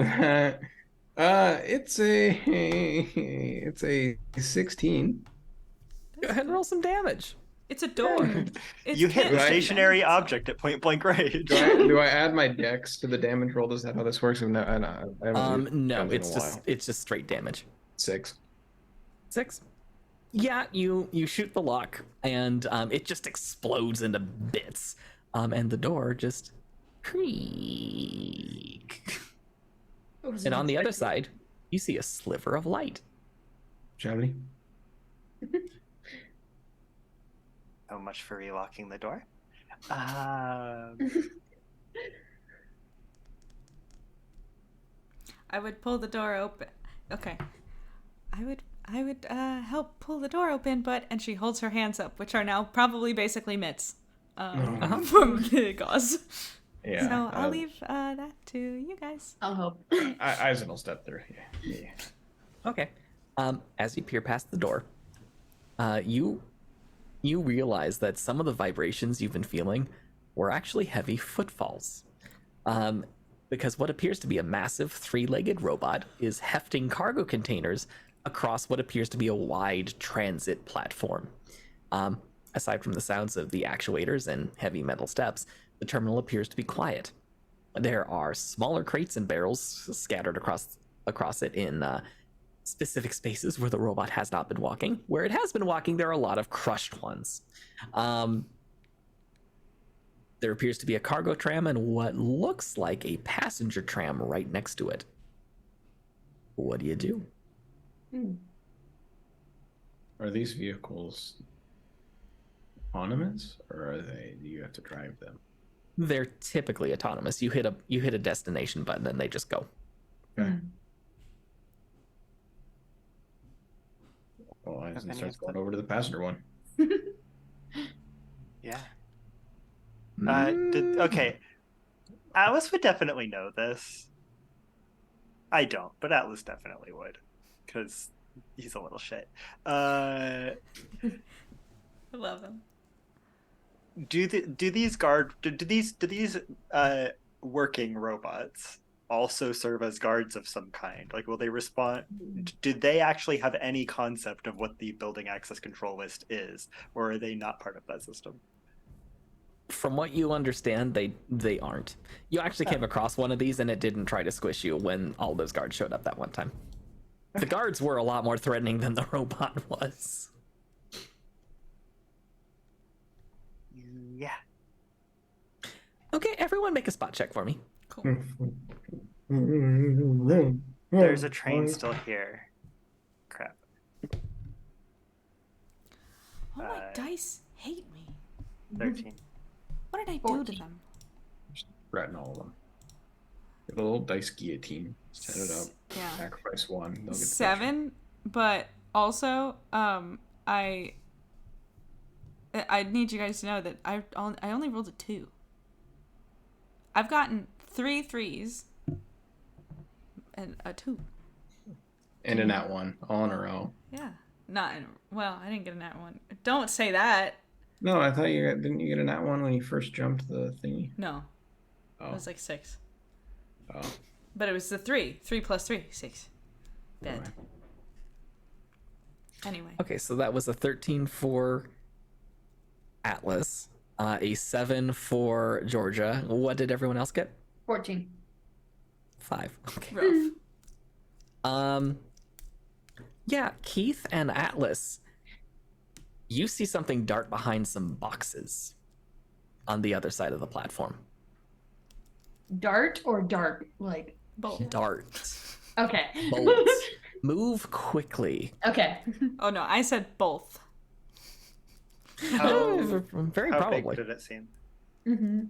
it's a 16. Go ahead and roll some damage. It's a door. It's You hit a can't- stationary object at point blank range. Do I add my dex to the damage roll? Is that how this works? No, I haven't used No, guns in it's a just while. it's just straight damage. 6. 6. Yeah, you shoot the lock, and it just explodes into bits, and the door just creak. And on the other side, you see a sliver of light. Shall So much for relocking the door. I would pull the door open. Okay. I would help pull the door open, and she holds her hands up, which are now probably basically mitts. From the gauze. Yeah. So I'll leave that to you guys. I'll help. Eisen will step through. Yeah. Okay. As you peer past the door, you realize that some of the vibrations you've been feeling were actually heavy footfalls. Because what appears to be a massive three-legged robot is hefting cargo containers across what appears to be a wide transit platform. Aside from the sounds of the actuators and heavy metal steps, the terminal appears to be quiet. There are smaller crates and barrels scattered across it in specific spaces where the robot has not been walking. Where it has been walking, there are a lot of crushed ones. There appears to be a cargo tram and what looks like a passenger tram right next to it. What do you do? Are these vehicles autonomous, or do you have to drive them? They're typically autonomous. You hit a destination button and they just go. Okay. Well, Eisen starts going over to the passenger one. Yeah. Okay. Atlas would definitely know this. I don't, but Atlas definitely would, because he's a little shit. I love him. Do these working robots also serve as guards of some kind? Like, will they respond? Did they actually have any concept of what the building access control list is, or are they not part of that system? From what you understand, they aren't. You actually came across one of these and it didn't try to squish you when all those guards showed up that one time. The guards were a lot more threatening than the robot was. Yeah. Okay, everyone make a spot check for me. Cool. There's a train still here. Crap. Oh, my dice hate me. 13. What did I do 14. to them? Just threaten all of them. Get a little dice guillotine. Set it up. Yeah. Sacrifice one. They'll get the 7, but also, I need you guys to know that I only rolled a 2. I've gotten 3 3s and a 2. And a nat one, all in a row. Yeah. I didn't get a nat 1. Don't say that. No, I thought didn't you get a nat one when you first jumped the thingy? No. Oh. It was like 6. Oh. But it was the 3. 3 plus 3, 6. Bad. Right. Anyway. Okay, so that was a 13 for Atlas. A 7 for Georgia. What did everyone else get? 14. 5. Okay. Rough. Yeah, Keith and Atlas, you see something dart behind some boxes on the other side of the platform. Dart or dark? Like, Bolt. Dart. okay. Bolt. Move quickly. Okay. Oh no, I said both. Very how probably. big did it seem? Mm-hmm.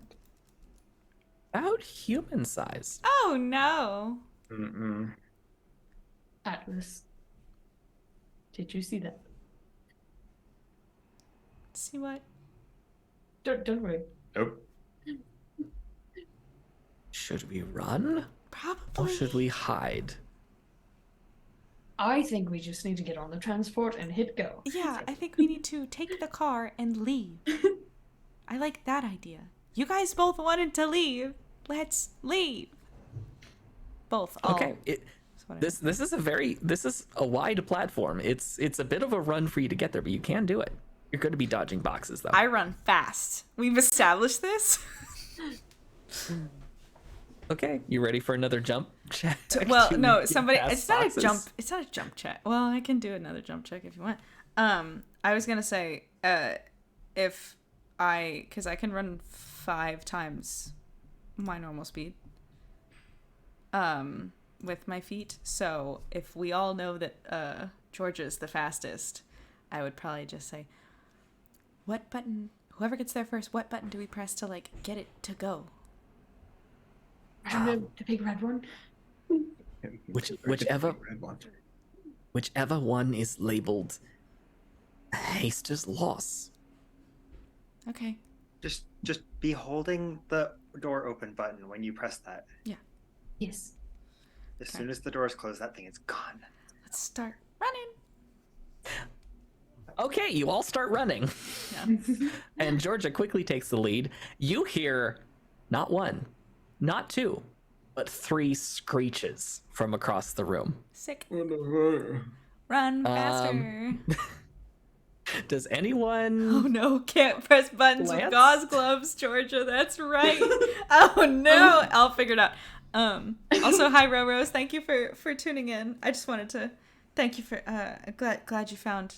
About human size. Oh no. Mm-mm. Atlas. Did you see that? See what? Don't worry. Nope. Should we run? Probably. Or should we hide? I think we just need to get on the transport and hit go. Yeah, I think we need to take the car and leave. I like that idea. You guys both wanted to leave. Let's leave. Both. All. Okay. This is a wide platform. It's a bit of a run for you to get there, but you can do it. You're going to be dodging boxes though. I run fast. We've established this. Okay, you ready for another jump check? Well, to no, get somebody. past It's not boxes? a jump. It's not a jump check. Well, I can do another jump check if you want. I was gonna say, because I can run 5 times my normal speed. With my feet. So if we all know that Georgia's the fastest, I would probably just say, what button? Whoever gets there first, what button do we press to like get it to go? The big red one? Whichever one is labeled haste is loss. Okay. Just be holding the door open button when you press that. Yeah. Yes. As soon as the doors close, that thing is gone. Let's start running. Okay, you all start running. Yeah. And Georgia quickly takes the lead. You hear not 1, not 2, but 3 screeches from across the room. Sick. Run faster. Does anyone... Oh no, can't press buttons with Lance? gauze gloves, Georgia. That's right. Oh no, I'll figure it out. Also, hi Rose. Thank you for tuning in. I just wanted to thank you for glad you found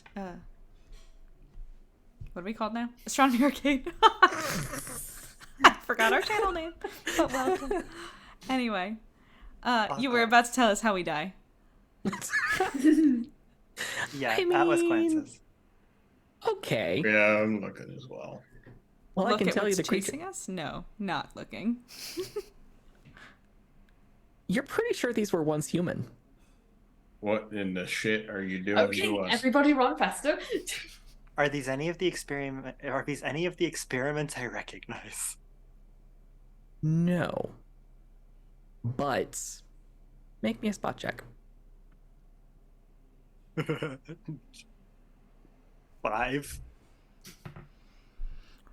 what are we called now? Astronomy Arcade. I forgot our channel name, but welcome. Anyway, you were about to tell us how we die. Yeah, I Atlas mean- glances. Okay. Yeah, I'm looking as well. Well, Look I can at tell you what's the creature... chasing us? No, not looking. You're pretty sure these were once human. What in the shit are you doing Okay, to us? everybody run faster. Are these any of the experiments I recognize? No. But make me a spot check. 5.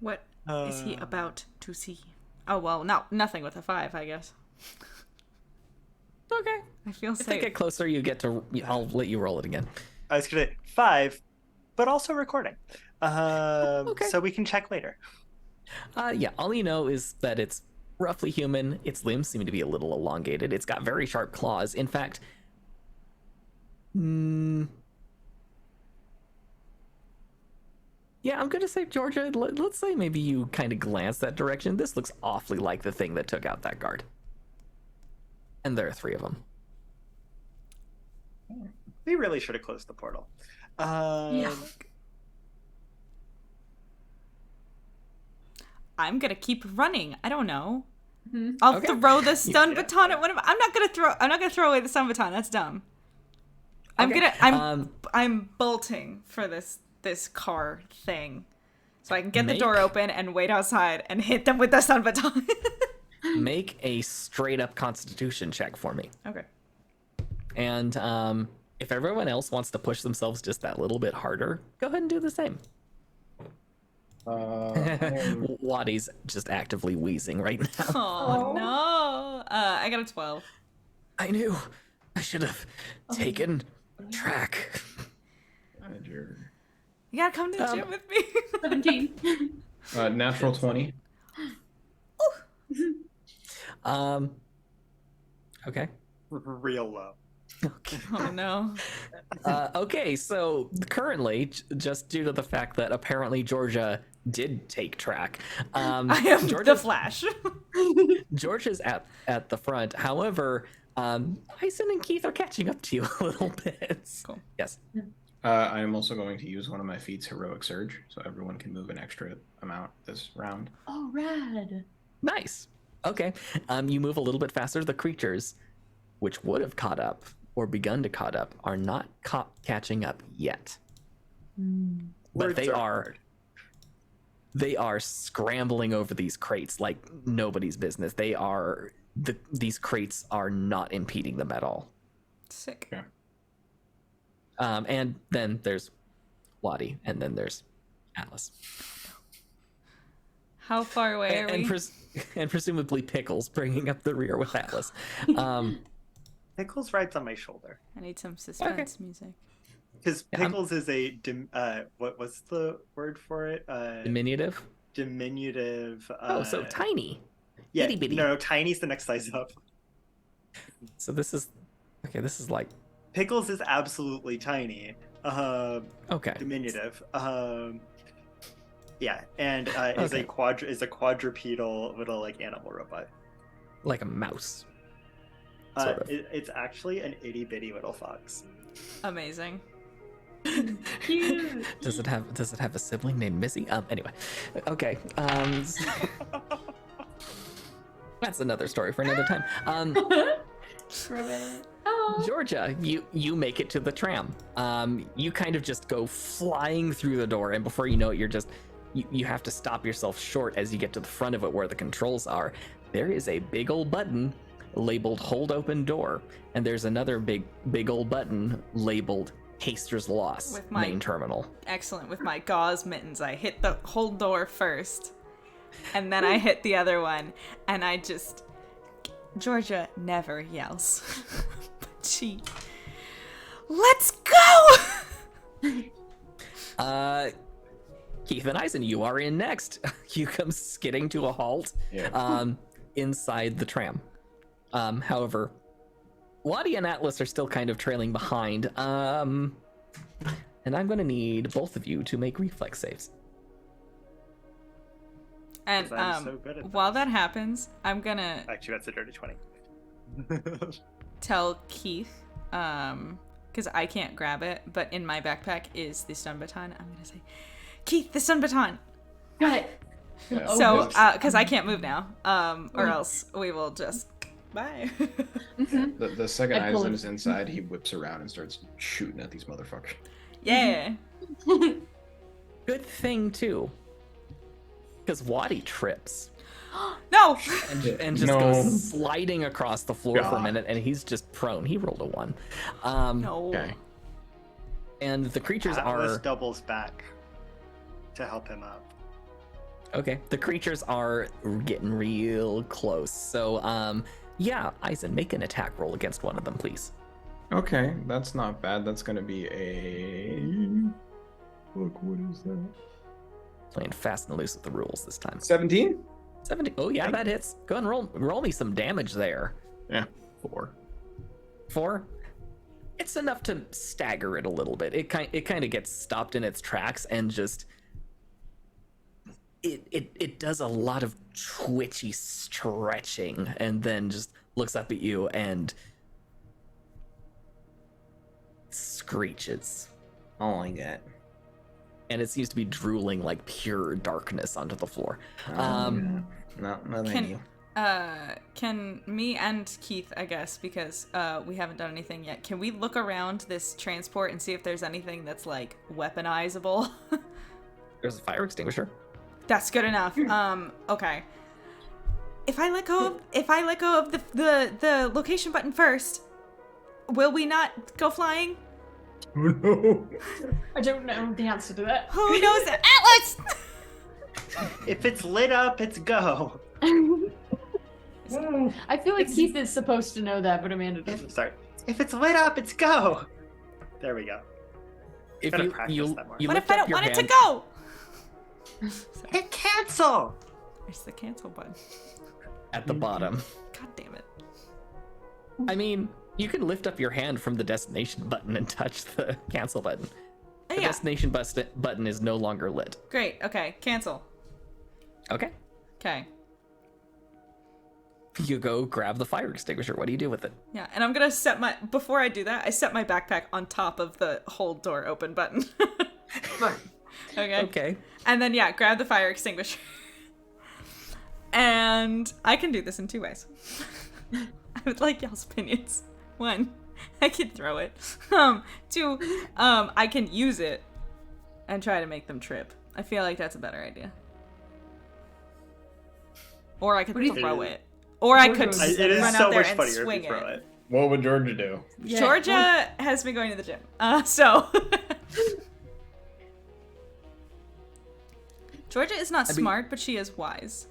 What is he about to see? Oh well, nothing with a 5, I guess. Okay. I feel If they safe. get closer, you get to... I'll let you roll it again. I was gonna 5, but also recording. Okay. So we can check later. Yeah, all you know is that it's roughly human. Its limbs seem to be a little elongated. It's got very sharp claws. In fact... Yeah, I'm gonna say, Georgia, let's say maybe you kind of glance that direction. This looks awfully like the thing that took out that guard. And there are 3 of them. We really should have closed the portal. Yeah. I'm gonna keep running. I don't know. Mhm. I'll Okay. throw the stun Yeah. baton at one of. I'm not gonna throw away the stun baton. That's dumb. Okay. I'm bolting for this car thing, so I can get the Make- door open and wait outside and hit them with the stun baton. Make a straight up Constitution check for me. Okay. And if everyone else wants to push themselves just that little bit harder, go ahead and do the same. Waddy's just actively wheezing right now. Oh no! I got a 12. I knew. I should have taken track. You gotta come to the gym with me. 17. Natural 20. Okay. Real low. Okay. Oh no. Okay, so currently, just due to the fact that apparently Georgia did take track, I am the Flash. Georgia's at the front. However, Ison and Keith are catching up to you a little bit. Cool. Yes. I am also going to use one of my feats, Heroic Surge, so everyone can move an extra amount this round. Oh, rad. Nice. Okay. You move a little bit faster. The creatures, which would have caught up or begun to caught up, are not catching up yet. But they are scrambling over these crates like nobody's business. These crates are not impeding them at all. Sick. Yeah. And then there's Lottie, and then there's Atlas. How far away are we? And presumably Pickles bringing up the rear with Atlas. Pickles rides on my shoulder. I need some suspense music. Because Pickles is a what's the word for it? Diminutive. Diminutive. So tiny. Yeah. Itty bitty. No, tiny's the next size up. So this is like. Pickles is absolutely tiny. Okay. Diminutive. Yeah, and is a quadrupedal little like animal robot. Like a mouse. Sort of. It's actually an itty bitty little fox. Amazing. Cute. Does it have a sibling named Missy? Anyway. Okay. That's another story for another time. Georgia, you make it to the tram. You kind of just go flying through the door, and before you know it, you have to stop yourself short as you get to the front of it where the controls are. There is a big old button labeled Hold Open Door, and there's another big old button labeled Haster's Loss Main Terminal. Excellent. With my gauze mittens, I hit the hold door first, and then I hit the other one, and I just... Georgia never yells. But she... Let's go! Keith and Eisen, you are in next. You come skidding to a halt inside the tram. However, Lottie and Atlas are still kind of trailing behind. And I'm going to need both of you to make reflex saves. And so good at while that happens, I'm going to... Actually, that's a dirty 20. tell Keith, because I can't grab it, but in my backpack is the stun baton. I'm going to say, Keith, the stun baton! Got it. Yeah. So, because I can't move now, or else we will just... Bye. The second Eisen is inside, he whips around and starts shooting at these motherfuckers. Yeah. Good thing, too. Because Waddy trips. No! And just goes sliding across the floor for a minute, and he's just prone. He rolled a 1. No. Okay. And the creatures Atlas doubles back to help him up. Okay, the creatures are getting real close. So, yeah, Eisen, make an attack roll against one of them, please. Okay, that's not bad. That's gonna be a... Look, what is that? Playing fast and loose with the rules this time. 17? 17. Oh, yeah, that hits. Go ahead and roll me some damage there. Yeah, 4. 4? It's enough to stagger it a little bit. It kind of gets stopped in its tracks and just... It does a lot of twitchy stretching and then just looks up at you and screeches. Oh my god. And it seems to be drooling like pure darkness onto the floor. No, thank you. Can me and Keith, I guess, because we haven't done anything yet, can we look around this transport and see if there's anything that's like weaponizable? There's a fire extinguisher. That's good enough. Okay. If I let go of the location button first, will we not go flying? Oh no. I don't know the answer to that. Who knows? Atlas! If it's lit up, it's go. I feel like Keith is supposed to know that, but Amanda doesn't. Sorry. If it's lit up, it's go. There we go. If Gotta you practice that more. What if I don't want it to go? Hit cancel! Where's the cancel button? At the bottom. God damn it. I mean, you can lift up your hand from the destination button and touch the cancel button. The destination button is no longer lit. Great. Okay. Cancel. Okay. Okay. You go grab the fire extinguisher. What do you do with it? Yeah, and I'm gonna set my, before I do that, I set my backpack on top of the hold door open button. Okay. Okay. And then, yeah, grab the fire extinguisher. And I can do this in 2 ways. I would like y'all's opinions. 1, I can throw it. 2, I can use it and try to make them trip. I feel like that's a better idea. Or I could throw it. Or I could run out there and swing it. What would Georgia do? Yeah. Georgia has been going to the gym. So Georgia is not smart, but she is wise.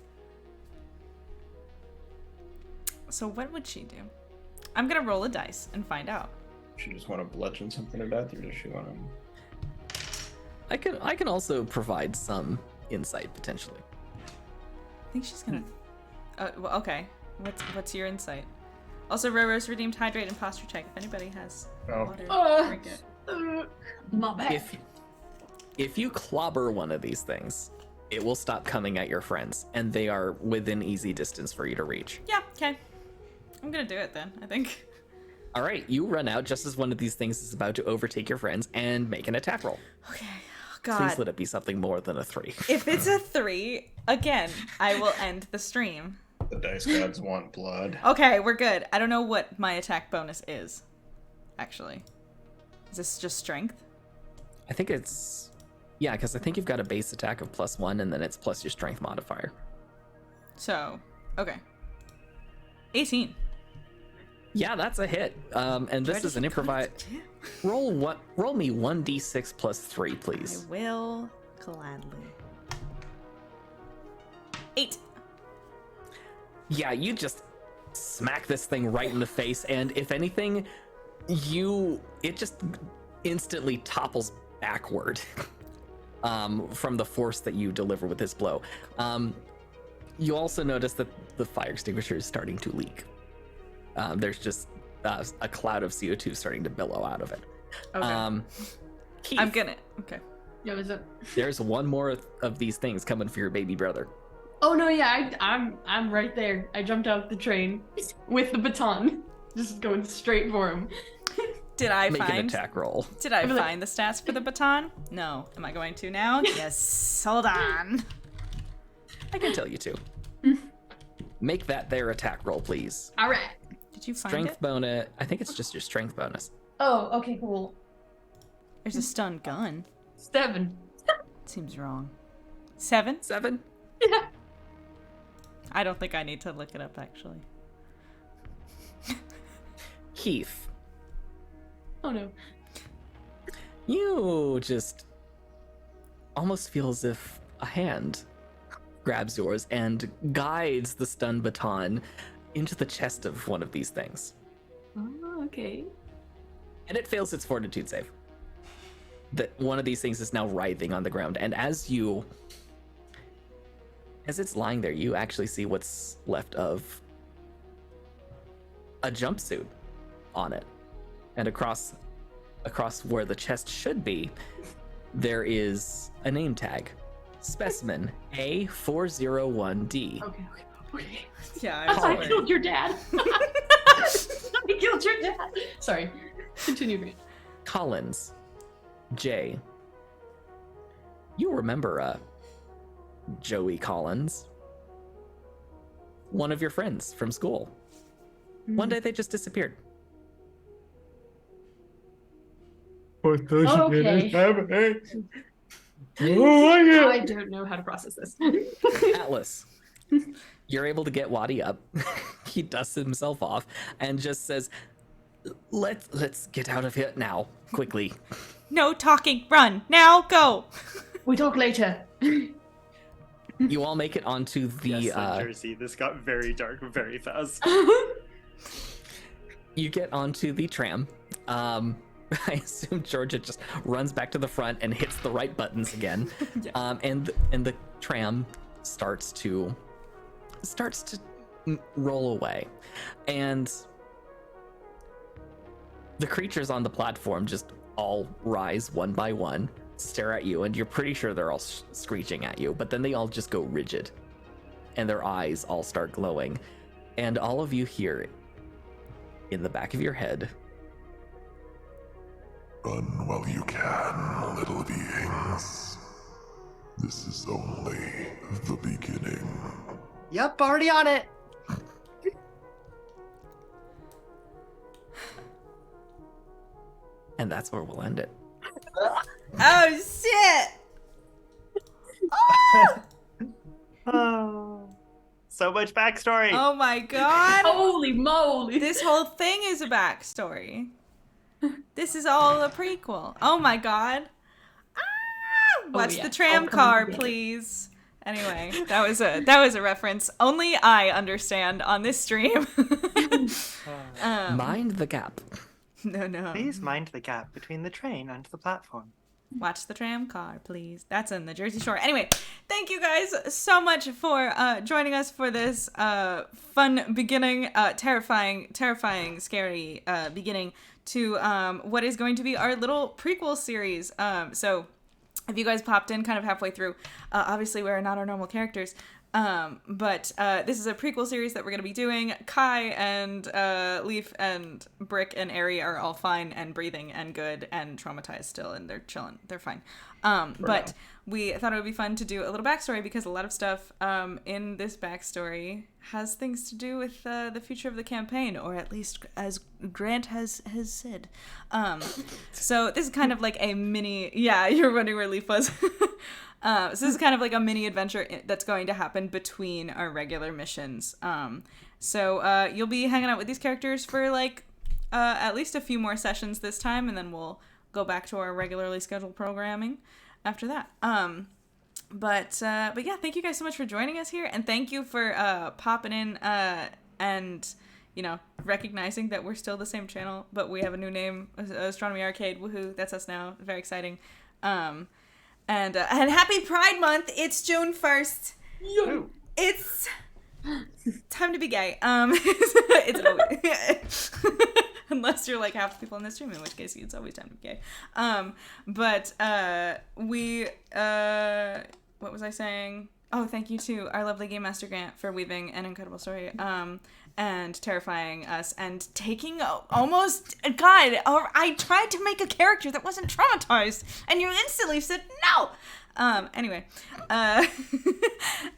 So what would she do? I'm gonna roll a dice and find out. She just want to bludgeon something to death, or does she want to? I can also provide some insight potentially. I think she's gonna. Well, okay. What's your insight? Also, Rose redeemed hydrate and posture check. If anybody has water, drink it. My bad. If you clobber one of these things, it will stop coming at your friends, and they are within easy distance for you to reach. Yeah. Okay. I'm gonna do it then. I think. All right, you run out just as one of these things is about to overtake your friends and make an attack roll. Okay. Oh, God. Please let it be something more than a 3. If it's a 3, again, I will end the stream. The dice gods want blood. Okay, we're good. I don't know what my attack bonus is, actually. Is this just strength? I think it's... Yeah, because I think you've got a base attack of +1, and then it's plus your strength modifier. So, okay. 18. Yeah, that's a hit. And this is an improvised... Roll me 1d6 plus 3, please. I will gladly. 8. Yeah, you just smack this thing right in the face, and if anything, it just instantly topples backward from the force that you deliver with this blow. You also notice that the fire extinguisher is starting to leak. There's just a cloud of CO2 starting to billow out of it. Okay. Keith, I'm gonna. Okay. Yeah, what's up? There's one more of these things coming for your baby brother. Oh no, yeah, I'm right there. I jumped out the train with the baton, just going straight for him. Did I Make find an attack roll? Did I find the stats for the baton? No. Am I going to now? Yes. Hold on. I can tell you to. Make that their attack roll, please. All right. Did you find Strength it? bonus. I think it's just your strength bonus. Oh, okay, cool. There's a stun gun. 7. Seems wrong. 7? 7? Yeah. I don't think I need to look it up, actually. Keith. Oh no. You just almost feel as if a hand grabs yours and guides the stun baton into the chest of one of these things. Oh, okay. And it fails its fortitude save. That one of these things is now writhing on the ground, and as it's lying there, you actually see what's left of a jumpsuit on it. And across where the chest should be, there is a name tag. Specimen A401D. Okay. Yeah, I killed your dad. I killed your dad. Sorry. Continue, Grant. Collins. J. You remember Joey Collins? One of your friends from school. One day they just disappeared. Okay. I don't know how to process this. Atlas. You're able to get Wadi up. He dusts himself off and just says, Let's get out of here now, quickly. No talking. Run. Now, go. We talk later. You all make it onto the... Yes, Jersey. This got very dark very fast. You get onto the tram, I assume Georgia just runs back to the front and hits the right buttons again. And the tram starts to roll away. And the creatures on the platform just all rise one by one, stare at you, and you're pretty sure they're all screeching at you, but then they all just go rigid and their eyes all start glowing. And all of you hear in the back of your head, Run while you can, little beings. This is only the beginning. Yep, already on it. and that's where we'll end it. Oh shit! Oh, so much backstory. Oh my god! Holy moly! This whole thing is a backstory. This is all a prequel. Oh my god! Watch yeah. the tram All coming car, together. please. Anyway, that was a reference only I understand on this stream. Mind the gap. No. Please mind the gap between the train and the platform. Watch the tram car, please. That's in the Jersey Shore. Anyway, thank you guys so much for joining us for this fun beginning, terrifying, scary beginning to what is going to be our little prequel series. So if you guys popped in kind of halfway through, obviously we're not our normal characters. But this is a prequel series that we're going to be doing. Kai and Leaf and Brick and Ari are all fine and breathing and good and traumatized still, and they're chilling. They're fine. But we thought it would be fun to do a little backstory because a lot of stuff in this backstory has things to do with the future of the campaign, or at least as Grant has said. So this is kind of like a mini... Yeah, you're wondering where Leaf was. So this is kind of like a mini adventure that's going to happen between our regular missions. So you'll be hanging out with these characters for like at least a few more sessions this time, and then we'll go back to our regularly scheduled programming after that. But yeah, thank you guys so much for joining us here, and thank you for popping in and recognizing that we're still the same channel, but we have a new name, Astronomy Arcade. Woohoo! That's us now. Very exciting. And happy Pride Month. It's June 1st. Ooh. It's time to be gay. It's always, unless you're like half the people in this stream, in which case it's always time to be gay. But we what was I saying? Oh, thank you to our lovely Game Master Grant for weaving an incredible story. And terrifying us and taking almost... God, I tried to make a character that wasn't traumatized, and you instantly said no! Anyway.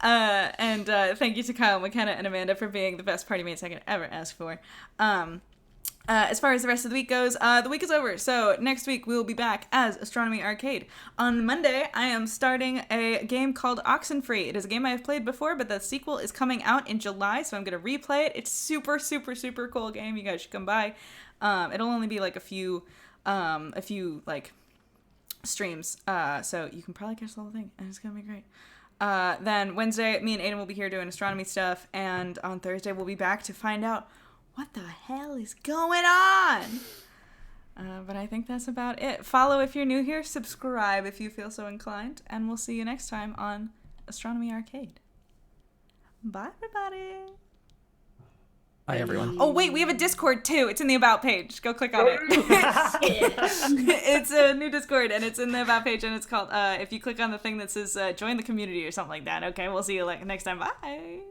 And thank you to Kyle, McKenna, and Amanda for being the best party mates I could ever ask for. As far as the rest of the week goes, the week is over, so next week we will be back as Astronomy Arcade. On Monday, I am starting a game called Oxenfree. It is a game I have played before, but the sequel is coming out in July, so I'm going to replay it. It's super, super, super cool game. You guys should come by. It'll only be like a few like streams, so you can probably catch the whole thing, and it's going to be great. Then Wednesday, me and Aiden will be here doing astronomy stuff, and on Thursday we'll be back to find out what the hell is going on? But I think that's about it. Follow if you're new here. Subscribe if you feel so inclined. And we'll see you next time on Astronomy Arcade. Bye, everybody. Bye, everyone. Oh, wait, we have a Discord, too. It's in the About page. Go click on it. It's a new Discord, and it's in the About page, and it's called, if you click on the thing that says join the community or something like that. Okay, we'll see you next time. Bye.